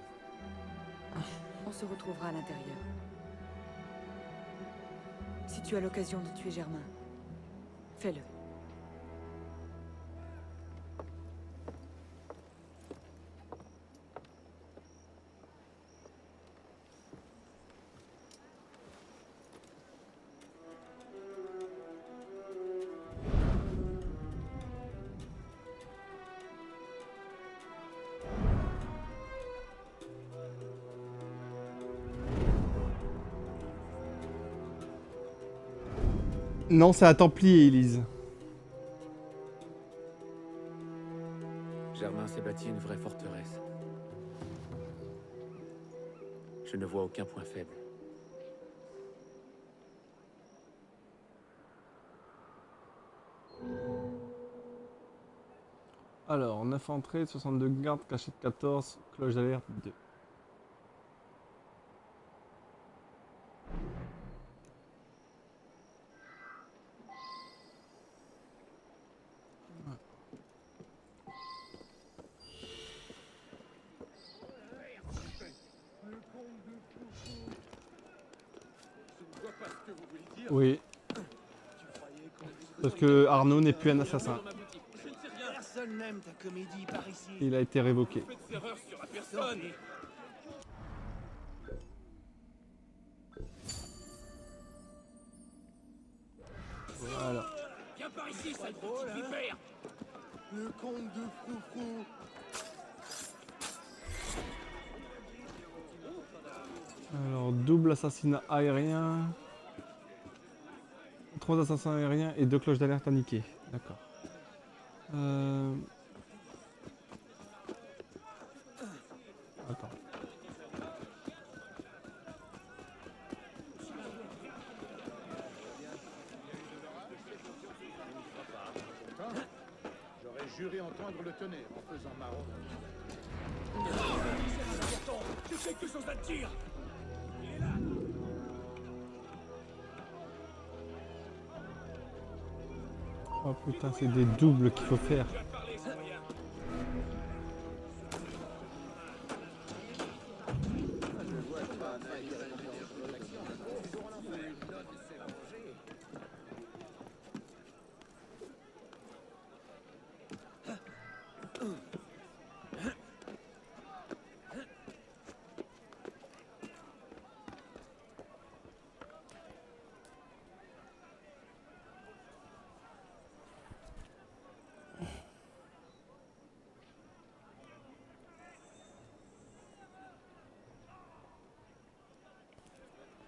On se retrouvera à l'intérieur. Si tu as l'occasion de tuer Germain, fais-le. Non, c'est un Templier, Elise. Germain s'est bâti une vraie forteresse. Je ne vois aucun point faible. Alors, 9 entrées, 62 gardes, cachette 14, cloche d'alerte 2. Oui. Parce que Arnaud n'est plus un assassin. Personne n'aime ta comédie par ici. Il a été révoqué. Faites erreur sur la personne. Voilà. Viens par ici, sale petit vipère. Le comte de Froufrou. Alors, double assassinat aérien. 3 assassins aériens et 2 cloches d'alerte à niquer. D'accord. Attends. J'aurais juré entendre le tonnerre en faisant marron. J'ai quelque chose à te dire. Il est là. Oh putain, c'est des doubles qu'il faut faire.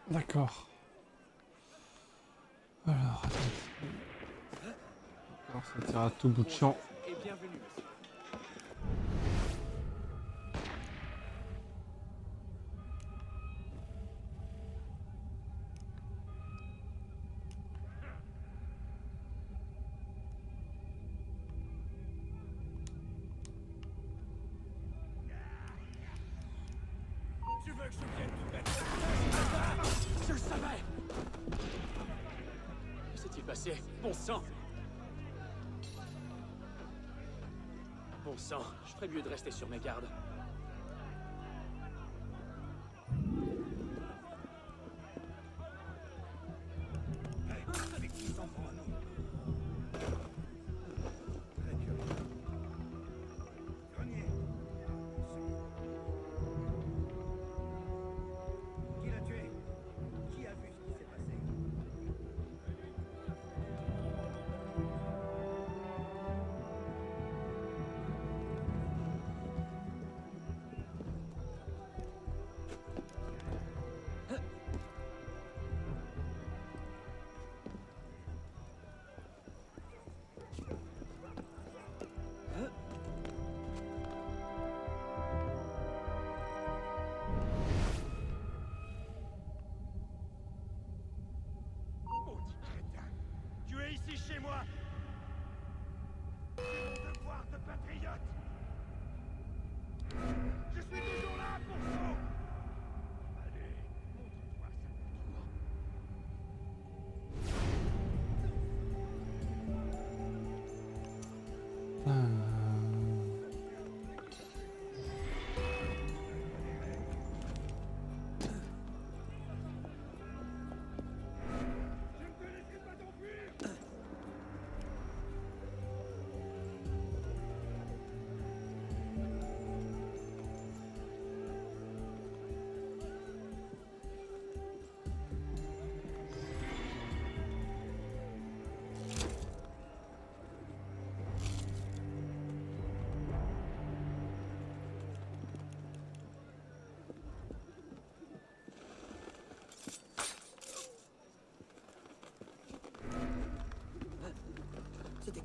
D'accord. Alors, attends. Alors, ça tire à tout bout de champ. Et bienvenue, monsieur. Tu veux que je vienne tout mettre? Je le savais. Que s'est-il passé? Bon sang. Bon sang, je ferais mieux de rester sur mes gardes. Avec qui s'en prend à nous? Très violent. Grenier. Qui l'a tué? Qui a vu ce qui s'est passé?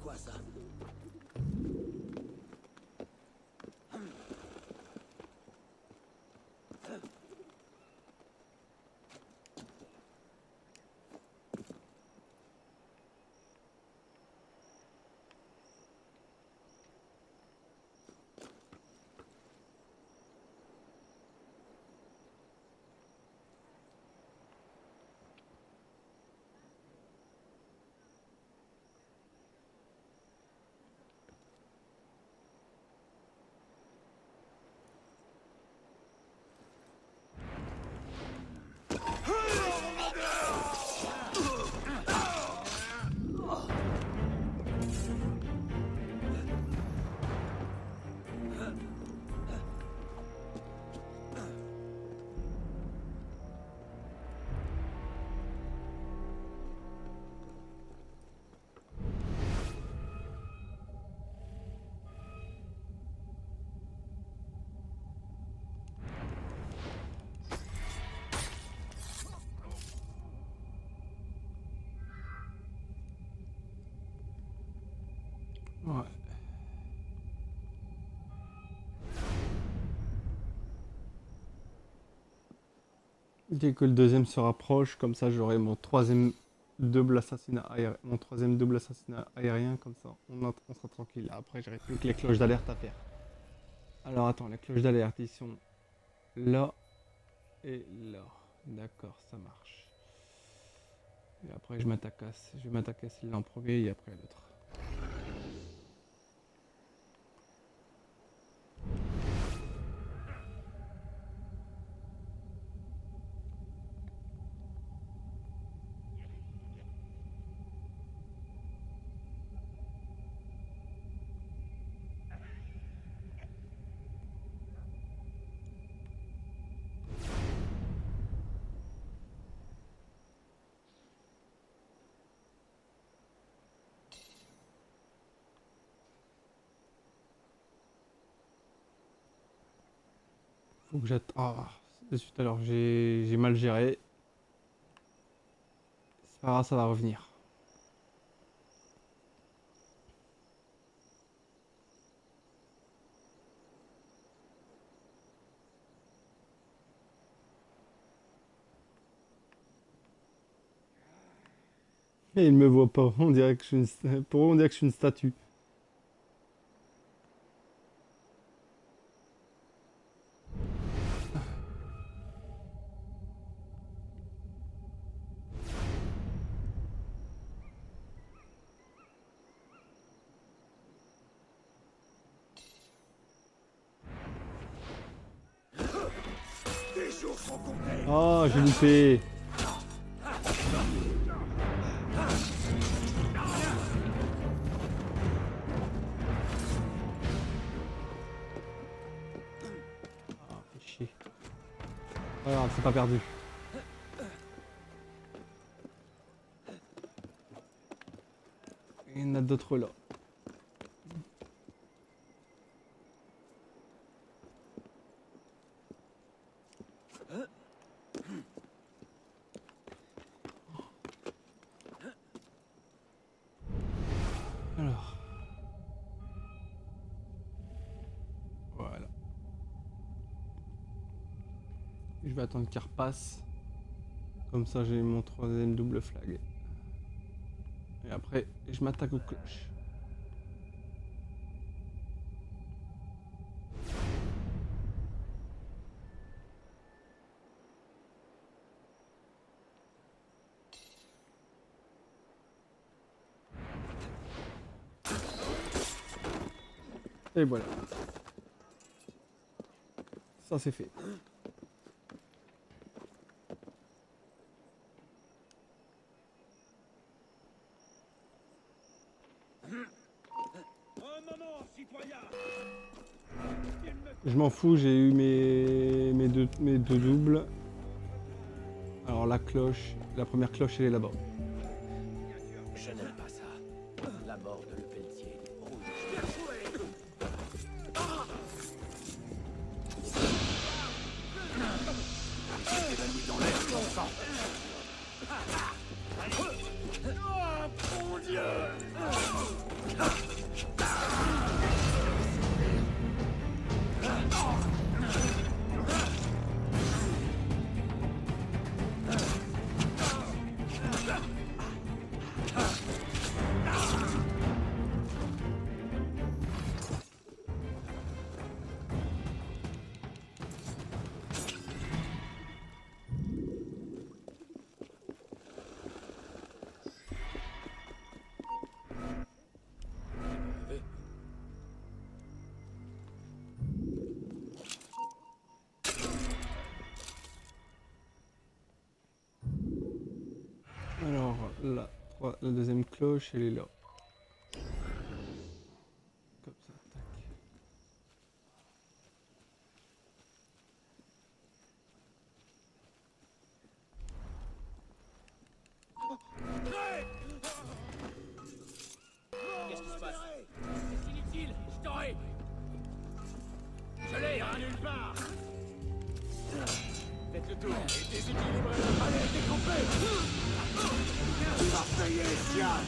quoi ça? Ouais. Dès que le deuxième se rapproche, comme ça j'aurai mon troisième double assassinat aérien, comme ça on sera tranquille. Après j'aurai plus que les cloches d'alerte à faire. Alors attends, les cloches d'alerte ils sont là et là. D'accord, ça marche. Et après je vais m'attaquer à celle-là en premier et après à l'autre. Faut que j'attende. Ah, de suite alors, j'ai mal géré. C'est pas grave, ça va revenir. Et il me voit pas, on dirait que je suis pour eux, on dirait que je suis une statue. Oh, j'ai loupé. Ah, fait chier. Alors, c'est pas perdu. Il y en a d'autres là. Alors. Voilà. Je vais attendre qu'il repasse. Comme ça, j'ai mon troisième double flag. Et après, je m'attaque aux cloches. Et voilà. Ça c'est fait. Je m'en fous, j'ai eu mes deux doubles. Alors la cloche, la première cloche elle est là-bas. Je n'aime pas ça. La mort de Le Pelletier. Oh, mon Dieu! Alors, la deuxième cloche, elle est là. Comme ça, tac. Qu'est-ce qui se passe? C'est inutile, je t'aurai! Je l'ai, hein, nulle part! Faites le tour, et déséquilibrez! Allez, découpez! Parfait, tiens!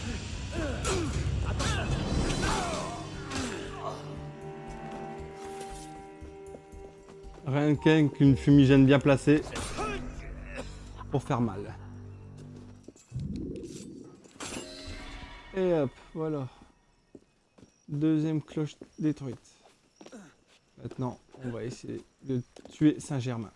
Rien qu'une fumigène bien placée pour faire mal. Et hop, voilà. Deuxième cloche détruite. Maintenant, on va essayer de tuer Saint-Germain.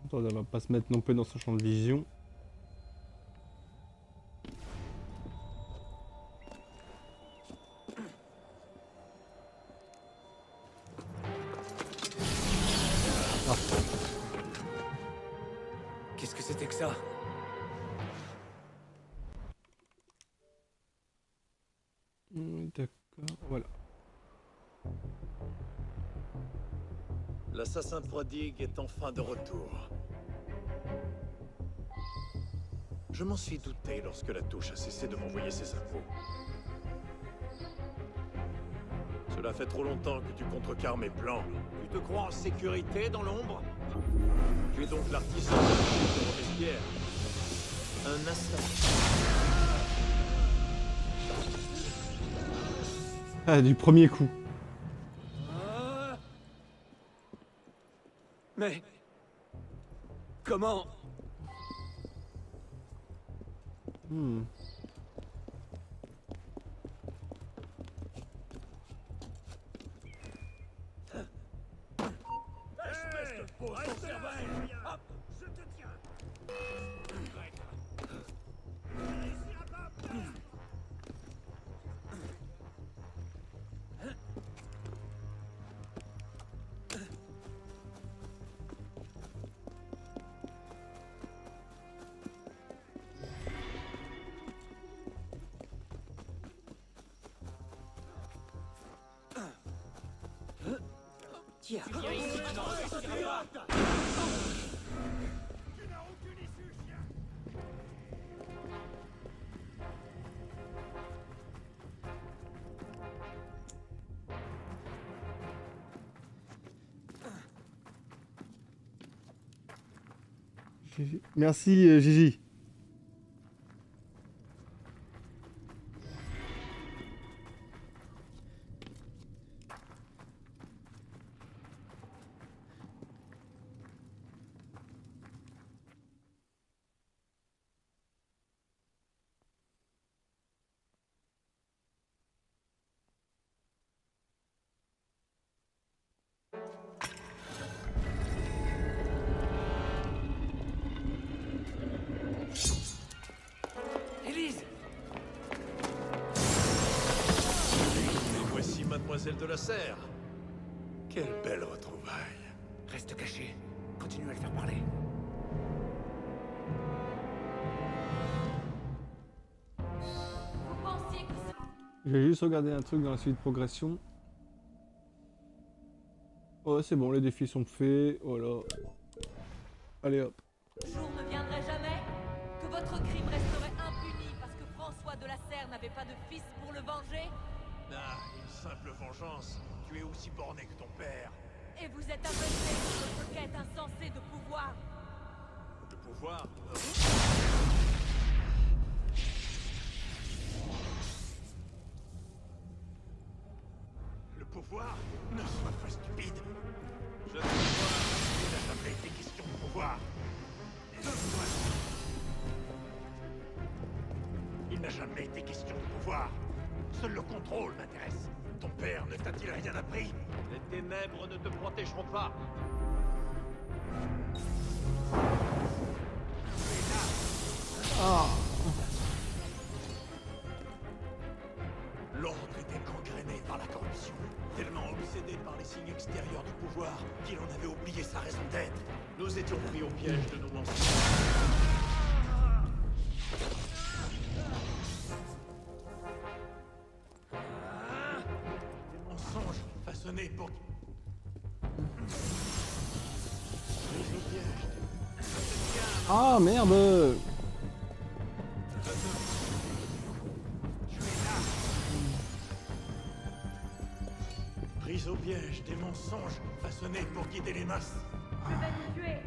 Attends, on va pas se mettre non plus dans son champ de vision. Qu'est-ce que c'était que ça? D'accord, voilà. L'assassin prodigue est enfin de retour. Je m'en suis douté lorsque la touche a cessé de m'envoyer ses infos. Cela fait trop longtemps que tu contrecarres mes plans. Tu te crois en sécurité dans l'ombre? Tu es donc l'artisan de Robespierre. Un assassin. Ah, du premier coup. Mais... comment... Espèce de fausse conservaille! Hop, je te tiens! Réussira pas! Tiens. Tu viens ici, tu n'en réussiras pas! Tu n'as aucune issue, chien! Merci Gigi. demoiselle de la Serre. Quelle belle retrouvaille. Reste caché. Continue à le faire parler. Vous pensiez que ça... J'ai juste regardé un truc dans la suite de progression. Oh, c'est bon, les défis sont faits. Voilà. Allez hop. Le jour ne viendrait jamais que votre crime resterait impuni parce que François de la Serre n'avait pas de fils pour le venger? Ah, une simple vengeance. Tu es aussi borné que ton père. Et vous êtes aveuglé par votre quête insensée de pouvoir. Le pouvoir Le pouvoir? Ne sois pas stupide. Je ne sais pas. Il n'a jamais été question de pouvoir. Donne-moi. Il n'a jamais été question de pouvoir. Seul le contrôle m'intéresse. Ton père ne t'a-t-il rien appris? Les ténèbres ne te protégeront pas. Ah. L'ordre était gangréné par la corruption, tellement obsédé par les signes extérieurs du pouvoir qu'il en avait oublié sa raison d'être. Nous étions pris au piège de nos mensonges. Des mensonges façonnés pour... Ah merde. Prise au piège des mensonges façonnés pour guider les masses. Je vais vous tuer.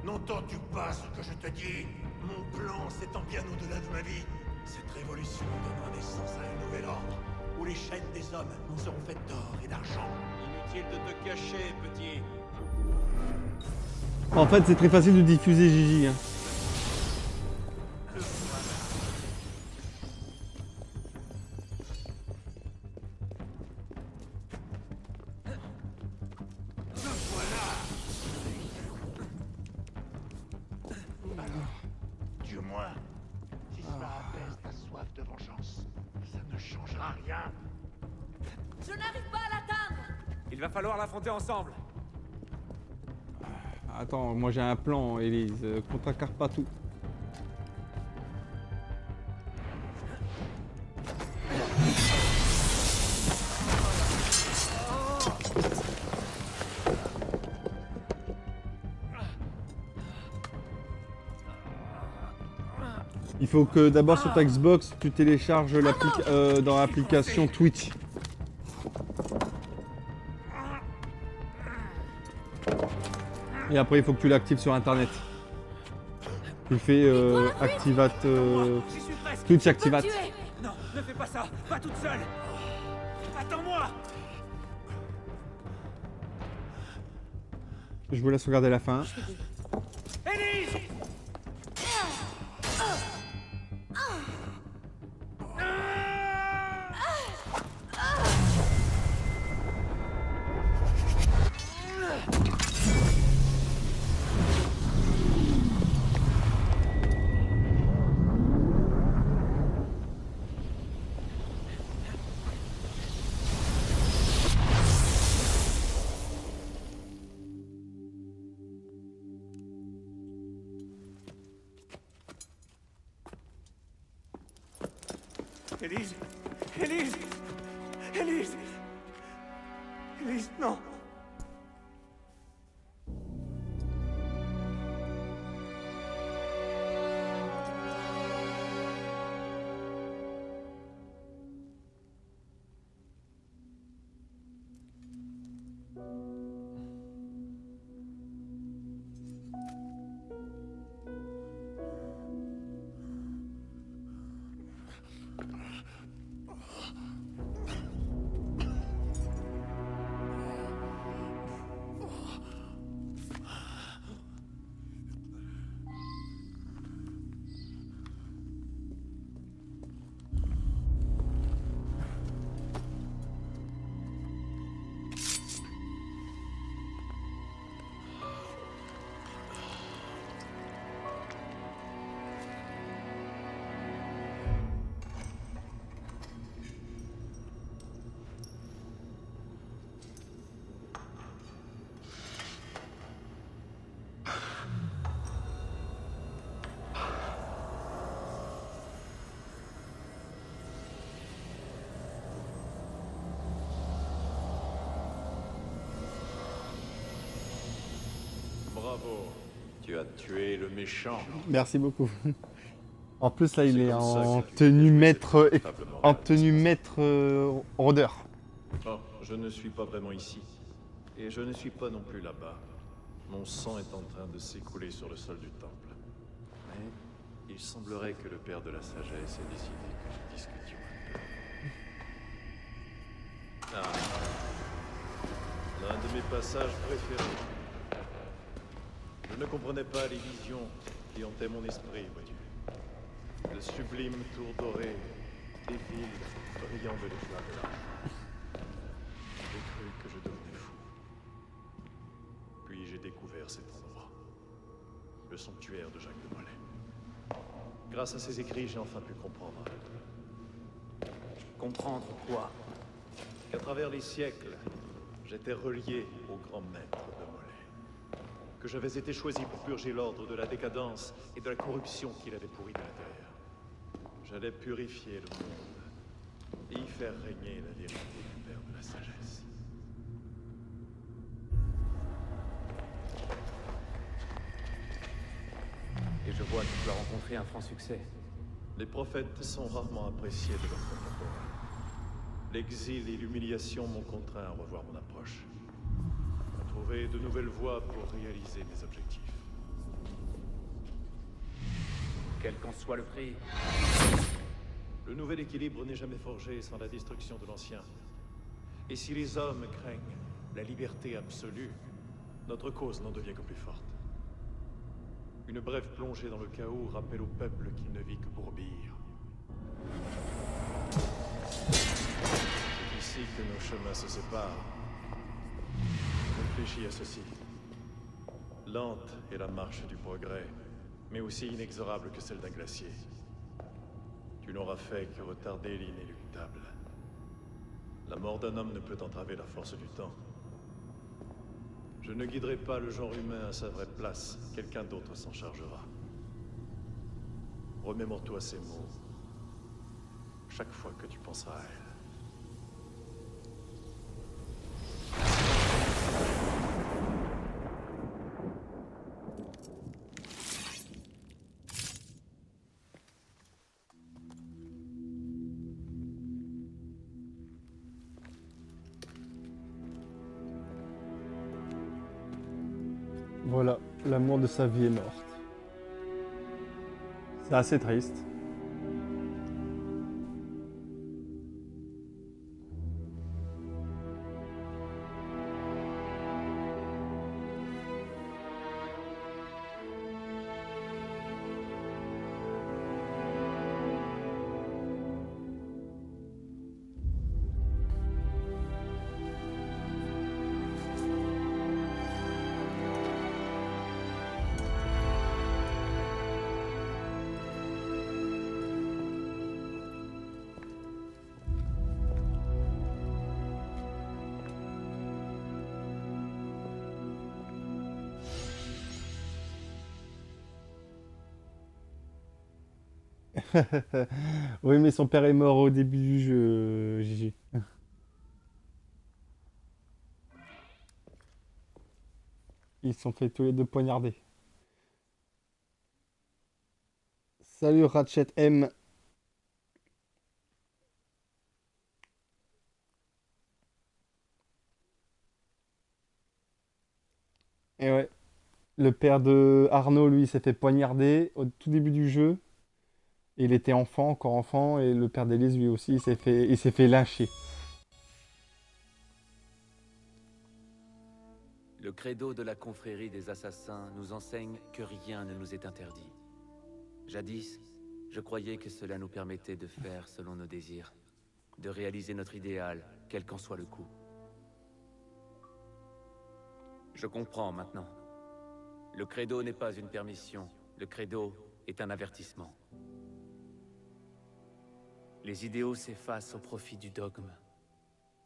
N'entends-tu pas ce que je te dis? Mon plan s'étend bien au-delà de ma vie. Cette révolution donnera naissance à un nouvel ordre, où les chaînes des hommes seront faites d'or et d'argent. Inutile de te cacher, petit. En fait, c'est très facile de diffuser Gigi. Hein. Tue-moi. Si cela apaise ta soif de vengeance, ça ne changera rien. Je n'arrive pas à l'atteindre. Il va falloir l'affronter ensemble. Attends, moi j'ai un plan, Elise. Contre Carpathou. Il faut que d'abord sur ta Xbox, tu télécharges dans l'application Twitch. Et après, il faut que tu l'actives sur internet. Tu fais Activate. Twitch Activate. Non, ne fais pas ça. Pas toute seule. Attends-moi. Je vous laisse regarder la fin. Elise. Élise! Élise! Élise! Élise, non! Bravo. Tu as tué le méchant. Merci beaucoup. En plus, là, il C'est est comme ça en que tu tenue détruis maître, cette véritable morale. en tenue maître rôdeur. Oh, je ne suis pas vraiment ici. Et je ne suis pas non plus là-bas. Mon sang est en train de s'écouler sur le sol du temple. Mais il semblerait que le Père de la Sagesse ait décidé que nous discutions un peu. Ah. L'un de mes passages préférés. Je ne comprenais pas les visions qui hantaient mon esprit, vois-tu. Le sublime tour doré, des villes brillant de l'éclat de l'argent. J'ai cru que je devenais fou. Puis j'ai découvert cet endroit. Le sanctuaire de Jacques de Molay. Grâce à ses écrits, j'ai enfin pu comprendre. Comprendre quoi? Qu'à travers les siècles, j'étais relié au grand maître de Molay. Que j'avais été choisi pour purger l'ordre de la décadence et de la corruption qu'il avait pourri de la terre. J'allais purifier le monde et y faire régner la vérité du Père de la Sagesse. Et je vois que tu as rencontré un franc succès. Les prophètes sont rarement appréciés de leurs contemporains. L'exil et l'humiliation m'ont contraint à revoir mon approche. À trouver de nouvelles voies pour réaliser mes objectifs. Quel qu'en soit le prix. Le nouvel équilibre n'est jamais forgé sans la destruction de l'ancien. Et si les hommes craignent la liberté absolue, notre cause n'en devient que plus forte. Une brève plongée dans le chaos rappelle au peuple qu'il ne vit que pour obéir. C'est ici que nos chemins se séparent. Réfléchis à ceci. Lente est la marche du progrès, mais aussi inexorable que celle d'un glacier. Tu n'auras fait que retarder l'inéluctable. La mort d'un homme ne peut entraver la force du temps. Je ne guiderai pas le genre humain à sa vraie place. Quelqu'un d'autre s'en chargera. Remémore-toi ces mots. Chaque fois que tu penseras à elle. Voilà, l'amour de sa vie est morte. C'est assez triste. Oui, mais son père est mort au début du jeu, Gigi. Ils se sont fait tous les deux poignarder. Salut Ratchet M. Et ouais, le père de Arnaud, lui, s'est fait poignarder au tout début du jeu. Il était enfant, encore enfant, et le père d'Élise, lui aussi, il s'est fait lyncher. Le credo de la confrérie des assassins nous enseigne que rien ne nous est interdit. Jadis, je croyais que cela nous permettait de faire selon nos désirs, de réaliser notre idéal, quel qu'en soit le coût. Je comprends maintenant. Le credo n'est pas une permission, le credo est un avertissement. Les idéaux s'effacent au profit du dogme,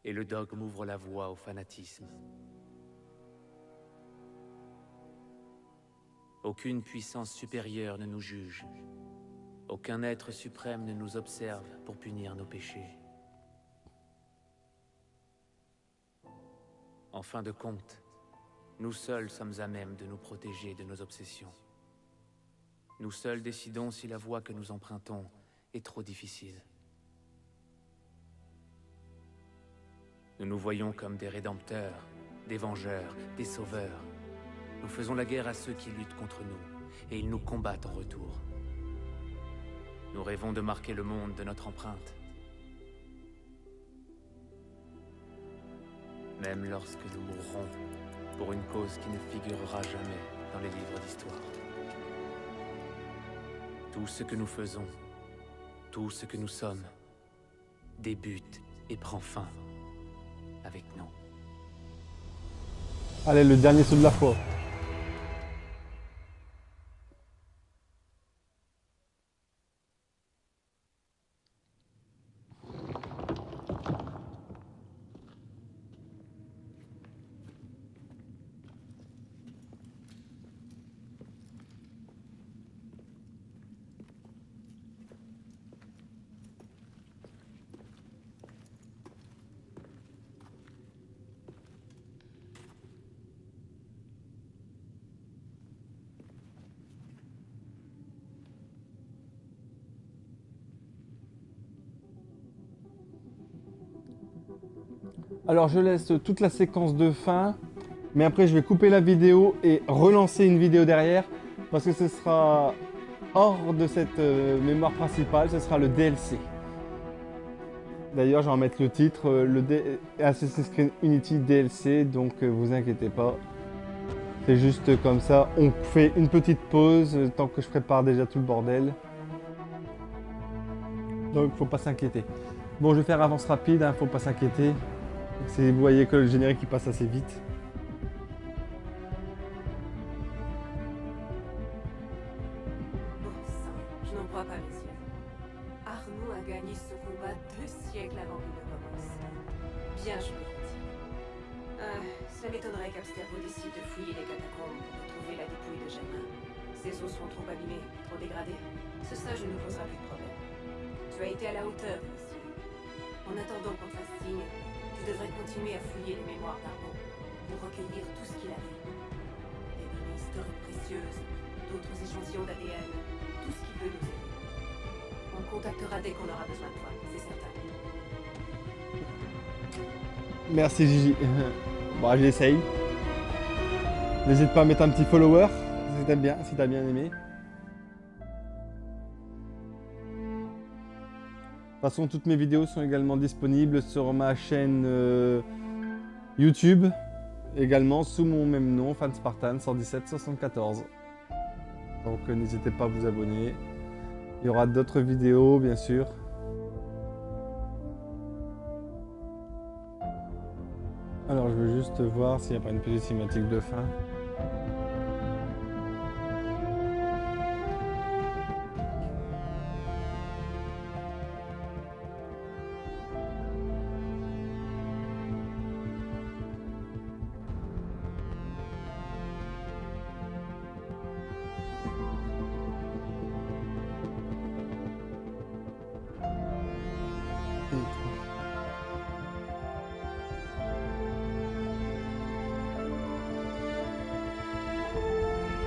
et le dogme ouvre la voie au fanatisme. Aucune puissance supérieure ne nous juge. Aucun être suprême ne nous observe pour punir nos péchés. En fin de compte, Nous seuls sommes à même de nous protéger de nos obsessions. Nous seuls décidons si la voie que nous empruntons est trop difficile. Nous nous voyons comme des rédempteurs, des vengeurs, des sauveurs. Nous faisons la guerre à ceux qui luttent contre nous, et ils nous combattent en retour. Nous rêvons de marquer le monde de notre empreinte. Même lorsque nous mourrons, pour une cause qui ne figurera jamais dans les livres d'histoire. Tout ce que nous faisons, tout ce que nous sommes, débute et prend fin avec nous. Allez, le dernier saut de la foi. Alors je laisse toute la séquence de fin, mais après je vais couper la vidéo et relancer une vidéo derrière parce que ce sera hors de cette mémoire principale, ce sera le DLC. D'ailleurs je vais en mettre le titre, Assassin's Creed Unity DLC, donc vous inquiétez pas. C'est juste comme ça, on fait une petite pause tant que je prépare déjà tout le bordel. Donc faut pas s'inquiéter. Bon, je vais faire avance rapide, hein, faut pas s'inquiéter. Vous voyez que le générique il passe assez vite. Bon sang, je n'en crois pas mes yeux. Arnaud a gagné ce combat 2 siècles avant qu'il ne commence. Bien joué, Roddy. Cela m'étonnerait qu'Abstergo décide de fouiller les catacombes pour retrouver la dépouille de Germain. Ses os sont trop abîmés, trop dégradés. Ce sage ne nous posera plus de problème. Tu as été à la hauteur, monsieur. En attendant qu'on te fasse signe, tu devrais continuer à fouiller les mémoires d'Arnaud pour recueillir tout ce qu'il a vu. Des données historiques précieuses, d'autres échantillons d'ADN, tout ce qui peut nous aider. On te contactera dès qu'on aura besoin de toi, c'est certain. Merci Gigi. Bon, j'essaye. N'hésite pas à mettre un petit follower si t'aimes bien, si t'as bien aimé. De toute façon, toutes mes vidéos sont également disponibles sur ma chaîne YouTube, également sous mon même nom, FanSpartan 11774. Donc n'hésitez pas à vous abonner. Il y aura d'autres vidéos, bien sûr. Alors je veux juste voir s'il n'y a pas une petite cinématique de fin.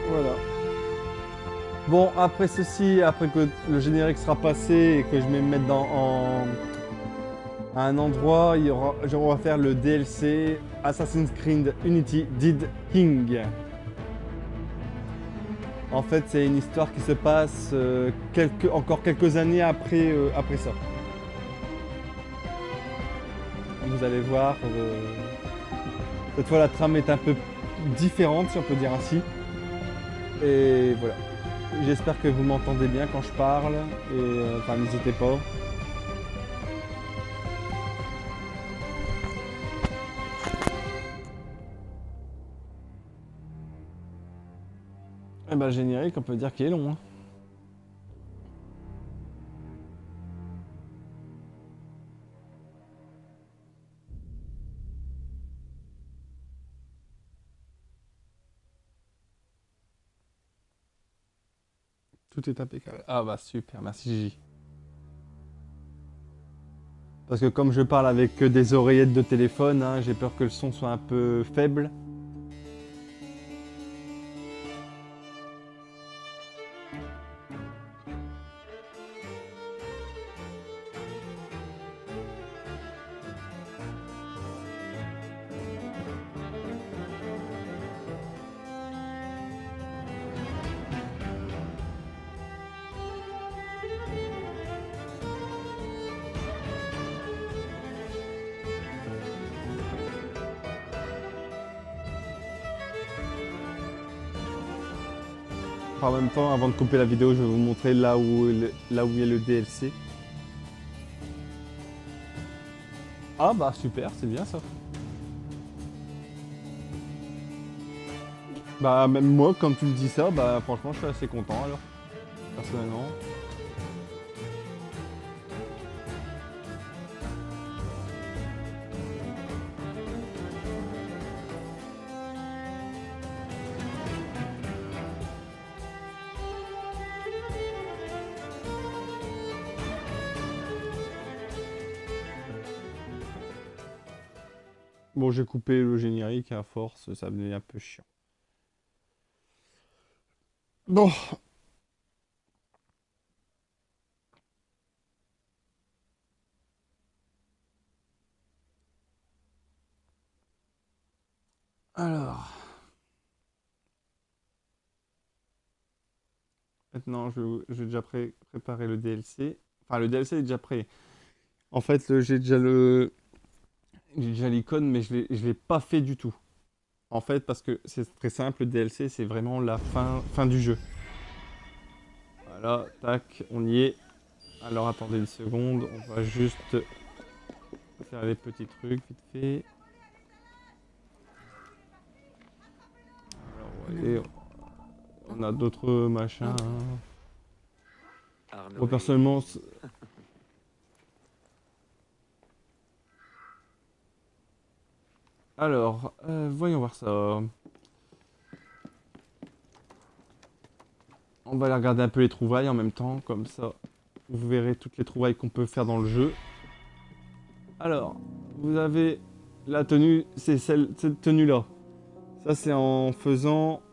Voilà. Bon, après ceci, après que le générique sera passé et que je vais me mettre à un endroit, on va faire le DLC Assassin's Creed Unity Dead King. En fait, c'est une histoire qui se passe encore quelques années après ça. Vous allez voir, cette fois la trame est un peu différente, si on peut dire ainsi. Et voilà. J'espère que vous m'entendez bien quand je parle. Et enfin, n'hésitez pas. Et ben, le générique, on peut dire qu'il est long. Hein. Tout est impeccable. Ah bah super, merci Gigi. Parce que comme je parle avec des oreillettes de téléphone, hein, j'ai peur que le son soit un peu faible. par même temps, avant de couper la vidéo, je vais vous montrer là où est le DLC. Ah bah super, c'est bien ça. Bah même moi, quand tu me dis ça, bah franchement je suis assez content alors, personnellement. Bon, j'ai coupé le générique à force, ça devenait un peu chiant. Bon. Alors. Maintenant, je vais déjà préparer le DLC. Enfin, le DLC est déjà prêt. En fait, j'ai déjà l'icône, mais je l'ai pas fait du tout. En fait, parce que c'est très simple, le DLC, c'est vraiment la fin du jeu. Voilà, tac, on y est. Alors, attendez une seconde, on va juste faire les petits trucs vite fait. Alors, ouais, on a d'autres machins. Moi, personnellement... Alors, voyons voir ça. On va aller regarder un peu les trouvailles en même temps, comme ça vous verrez toutes les trouvailles qu'on peut faire dans le jeu. Alors, vous avez la tenue, c'est cette tenue-là. Ça, c'est en faisant...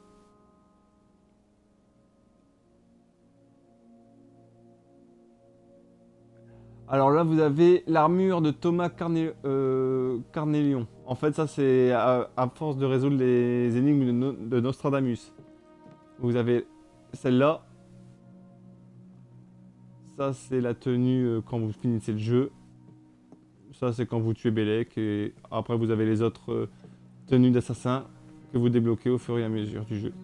Alors là, vous avez l'armure de Thomas Carnelion. En fait, ça, c'est à force de résoudre les énigmes de Nostradamus. Vous avez celle-là. Ça, c'est la tenue quand vous finissez le jeu. Ça, c'est quand vous tuez Bélec. Et après, vous avez les autres tenues d'assassin que vous débloquez au fur et à mesure du jeu.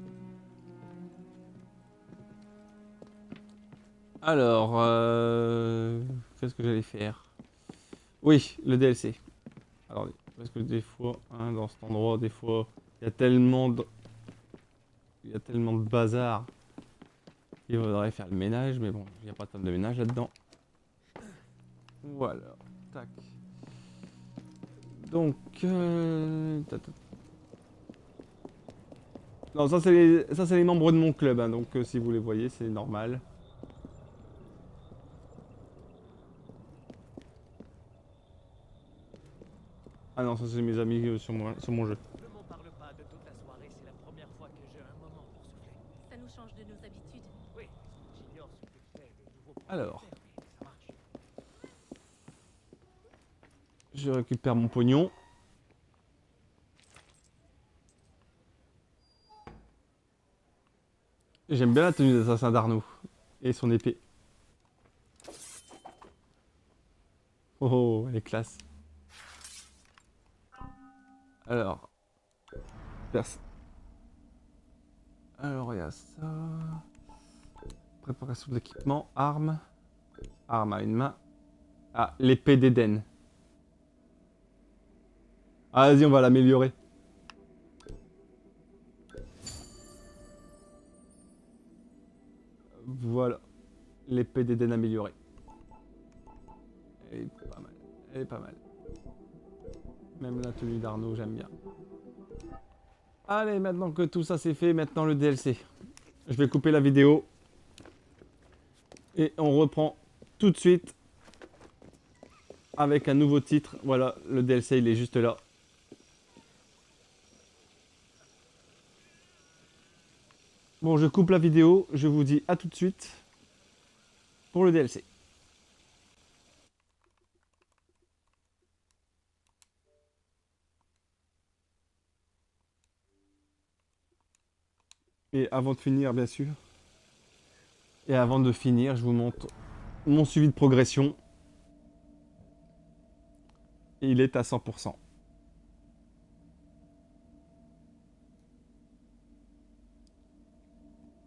Alors, qu'est-ce que j'allais faire? Oui, le DLC. Alors, parce que des fois, hein, dans cet endroit, des fois, il y a tellement de bazar. Il faudrait faire le ménage, mais bon, il n'y a pas tant de ménage là-dedans. Voilà, tac. Donc, non, ça c'est les membres de mon club, hein, donc si vous les voyez, c'est normal. Ah non, ça c'est mes amis sur mon jeu. Ne m'en parle pas de toute la soirée, c'est la première fois que j'ai un moment pour souffler. Ça nous change de nos habitudes. Oui, j'ignore ce que fait le nouveau Alors. propriétaire, mais ça marche. Je récupère mon pognon. J'aime bien la tenue d'assassin d'Arnaud et son épée. Oh, elle est classe. Alors, alors il y a ça. Préparation de l'équipement, arme. Arme à une main. Ah, l'épée d'Éden. Ah, vas-y, on va l'améliorer. Voilà. L'épée d'Éden améliorée. Elle est pas mal. Elle est pas mal. Même la tenue d'Arnaud, j'aime bien. Allez, maintenant que tout ça c'est fait, maintenant le DLC. Je vais couper la vidéo. Et on reprend tout de suite avec un nouveau titre. Voilà, le DLC il est juste là. Bon, je coupe la vidéo. Je vous dis à tout de suite pour le DLC. Et avant de finir, bien sûr. Et avant de finir, je vous montre mon suivi de progression. Et il est à 100%.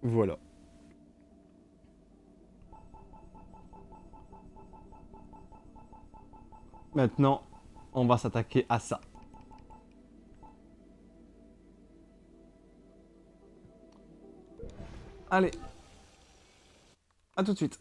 Voilà. Maintenant, on va s'attaquer à ça. Allez. À tout de suite.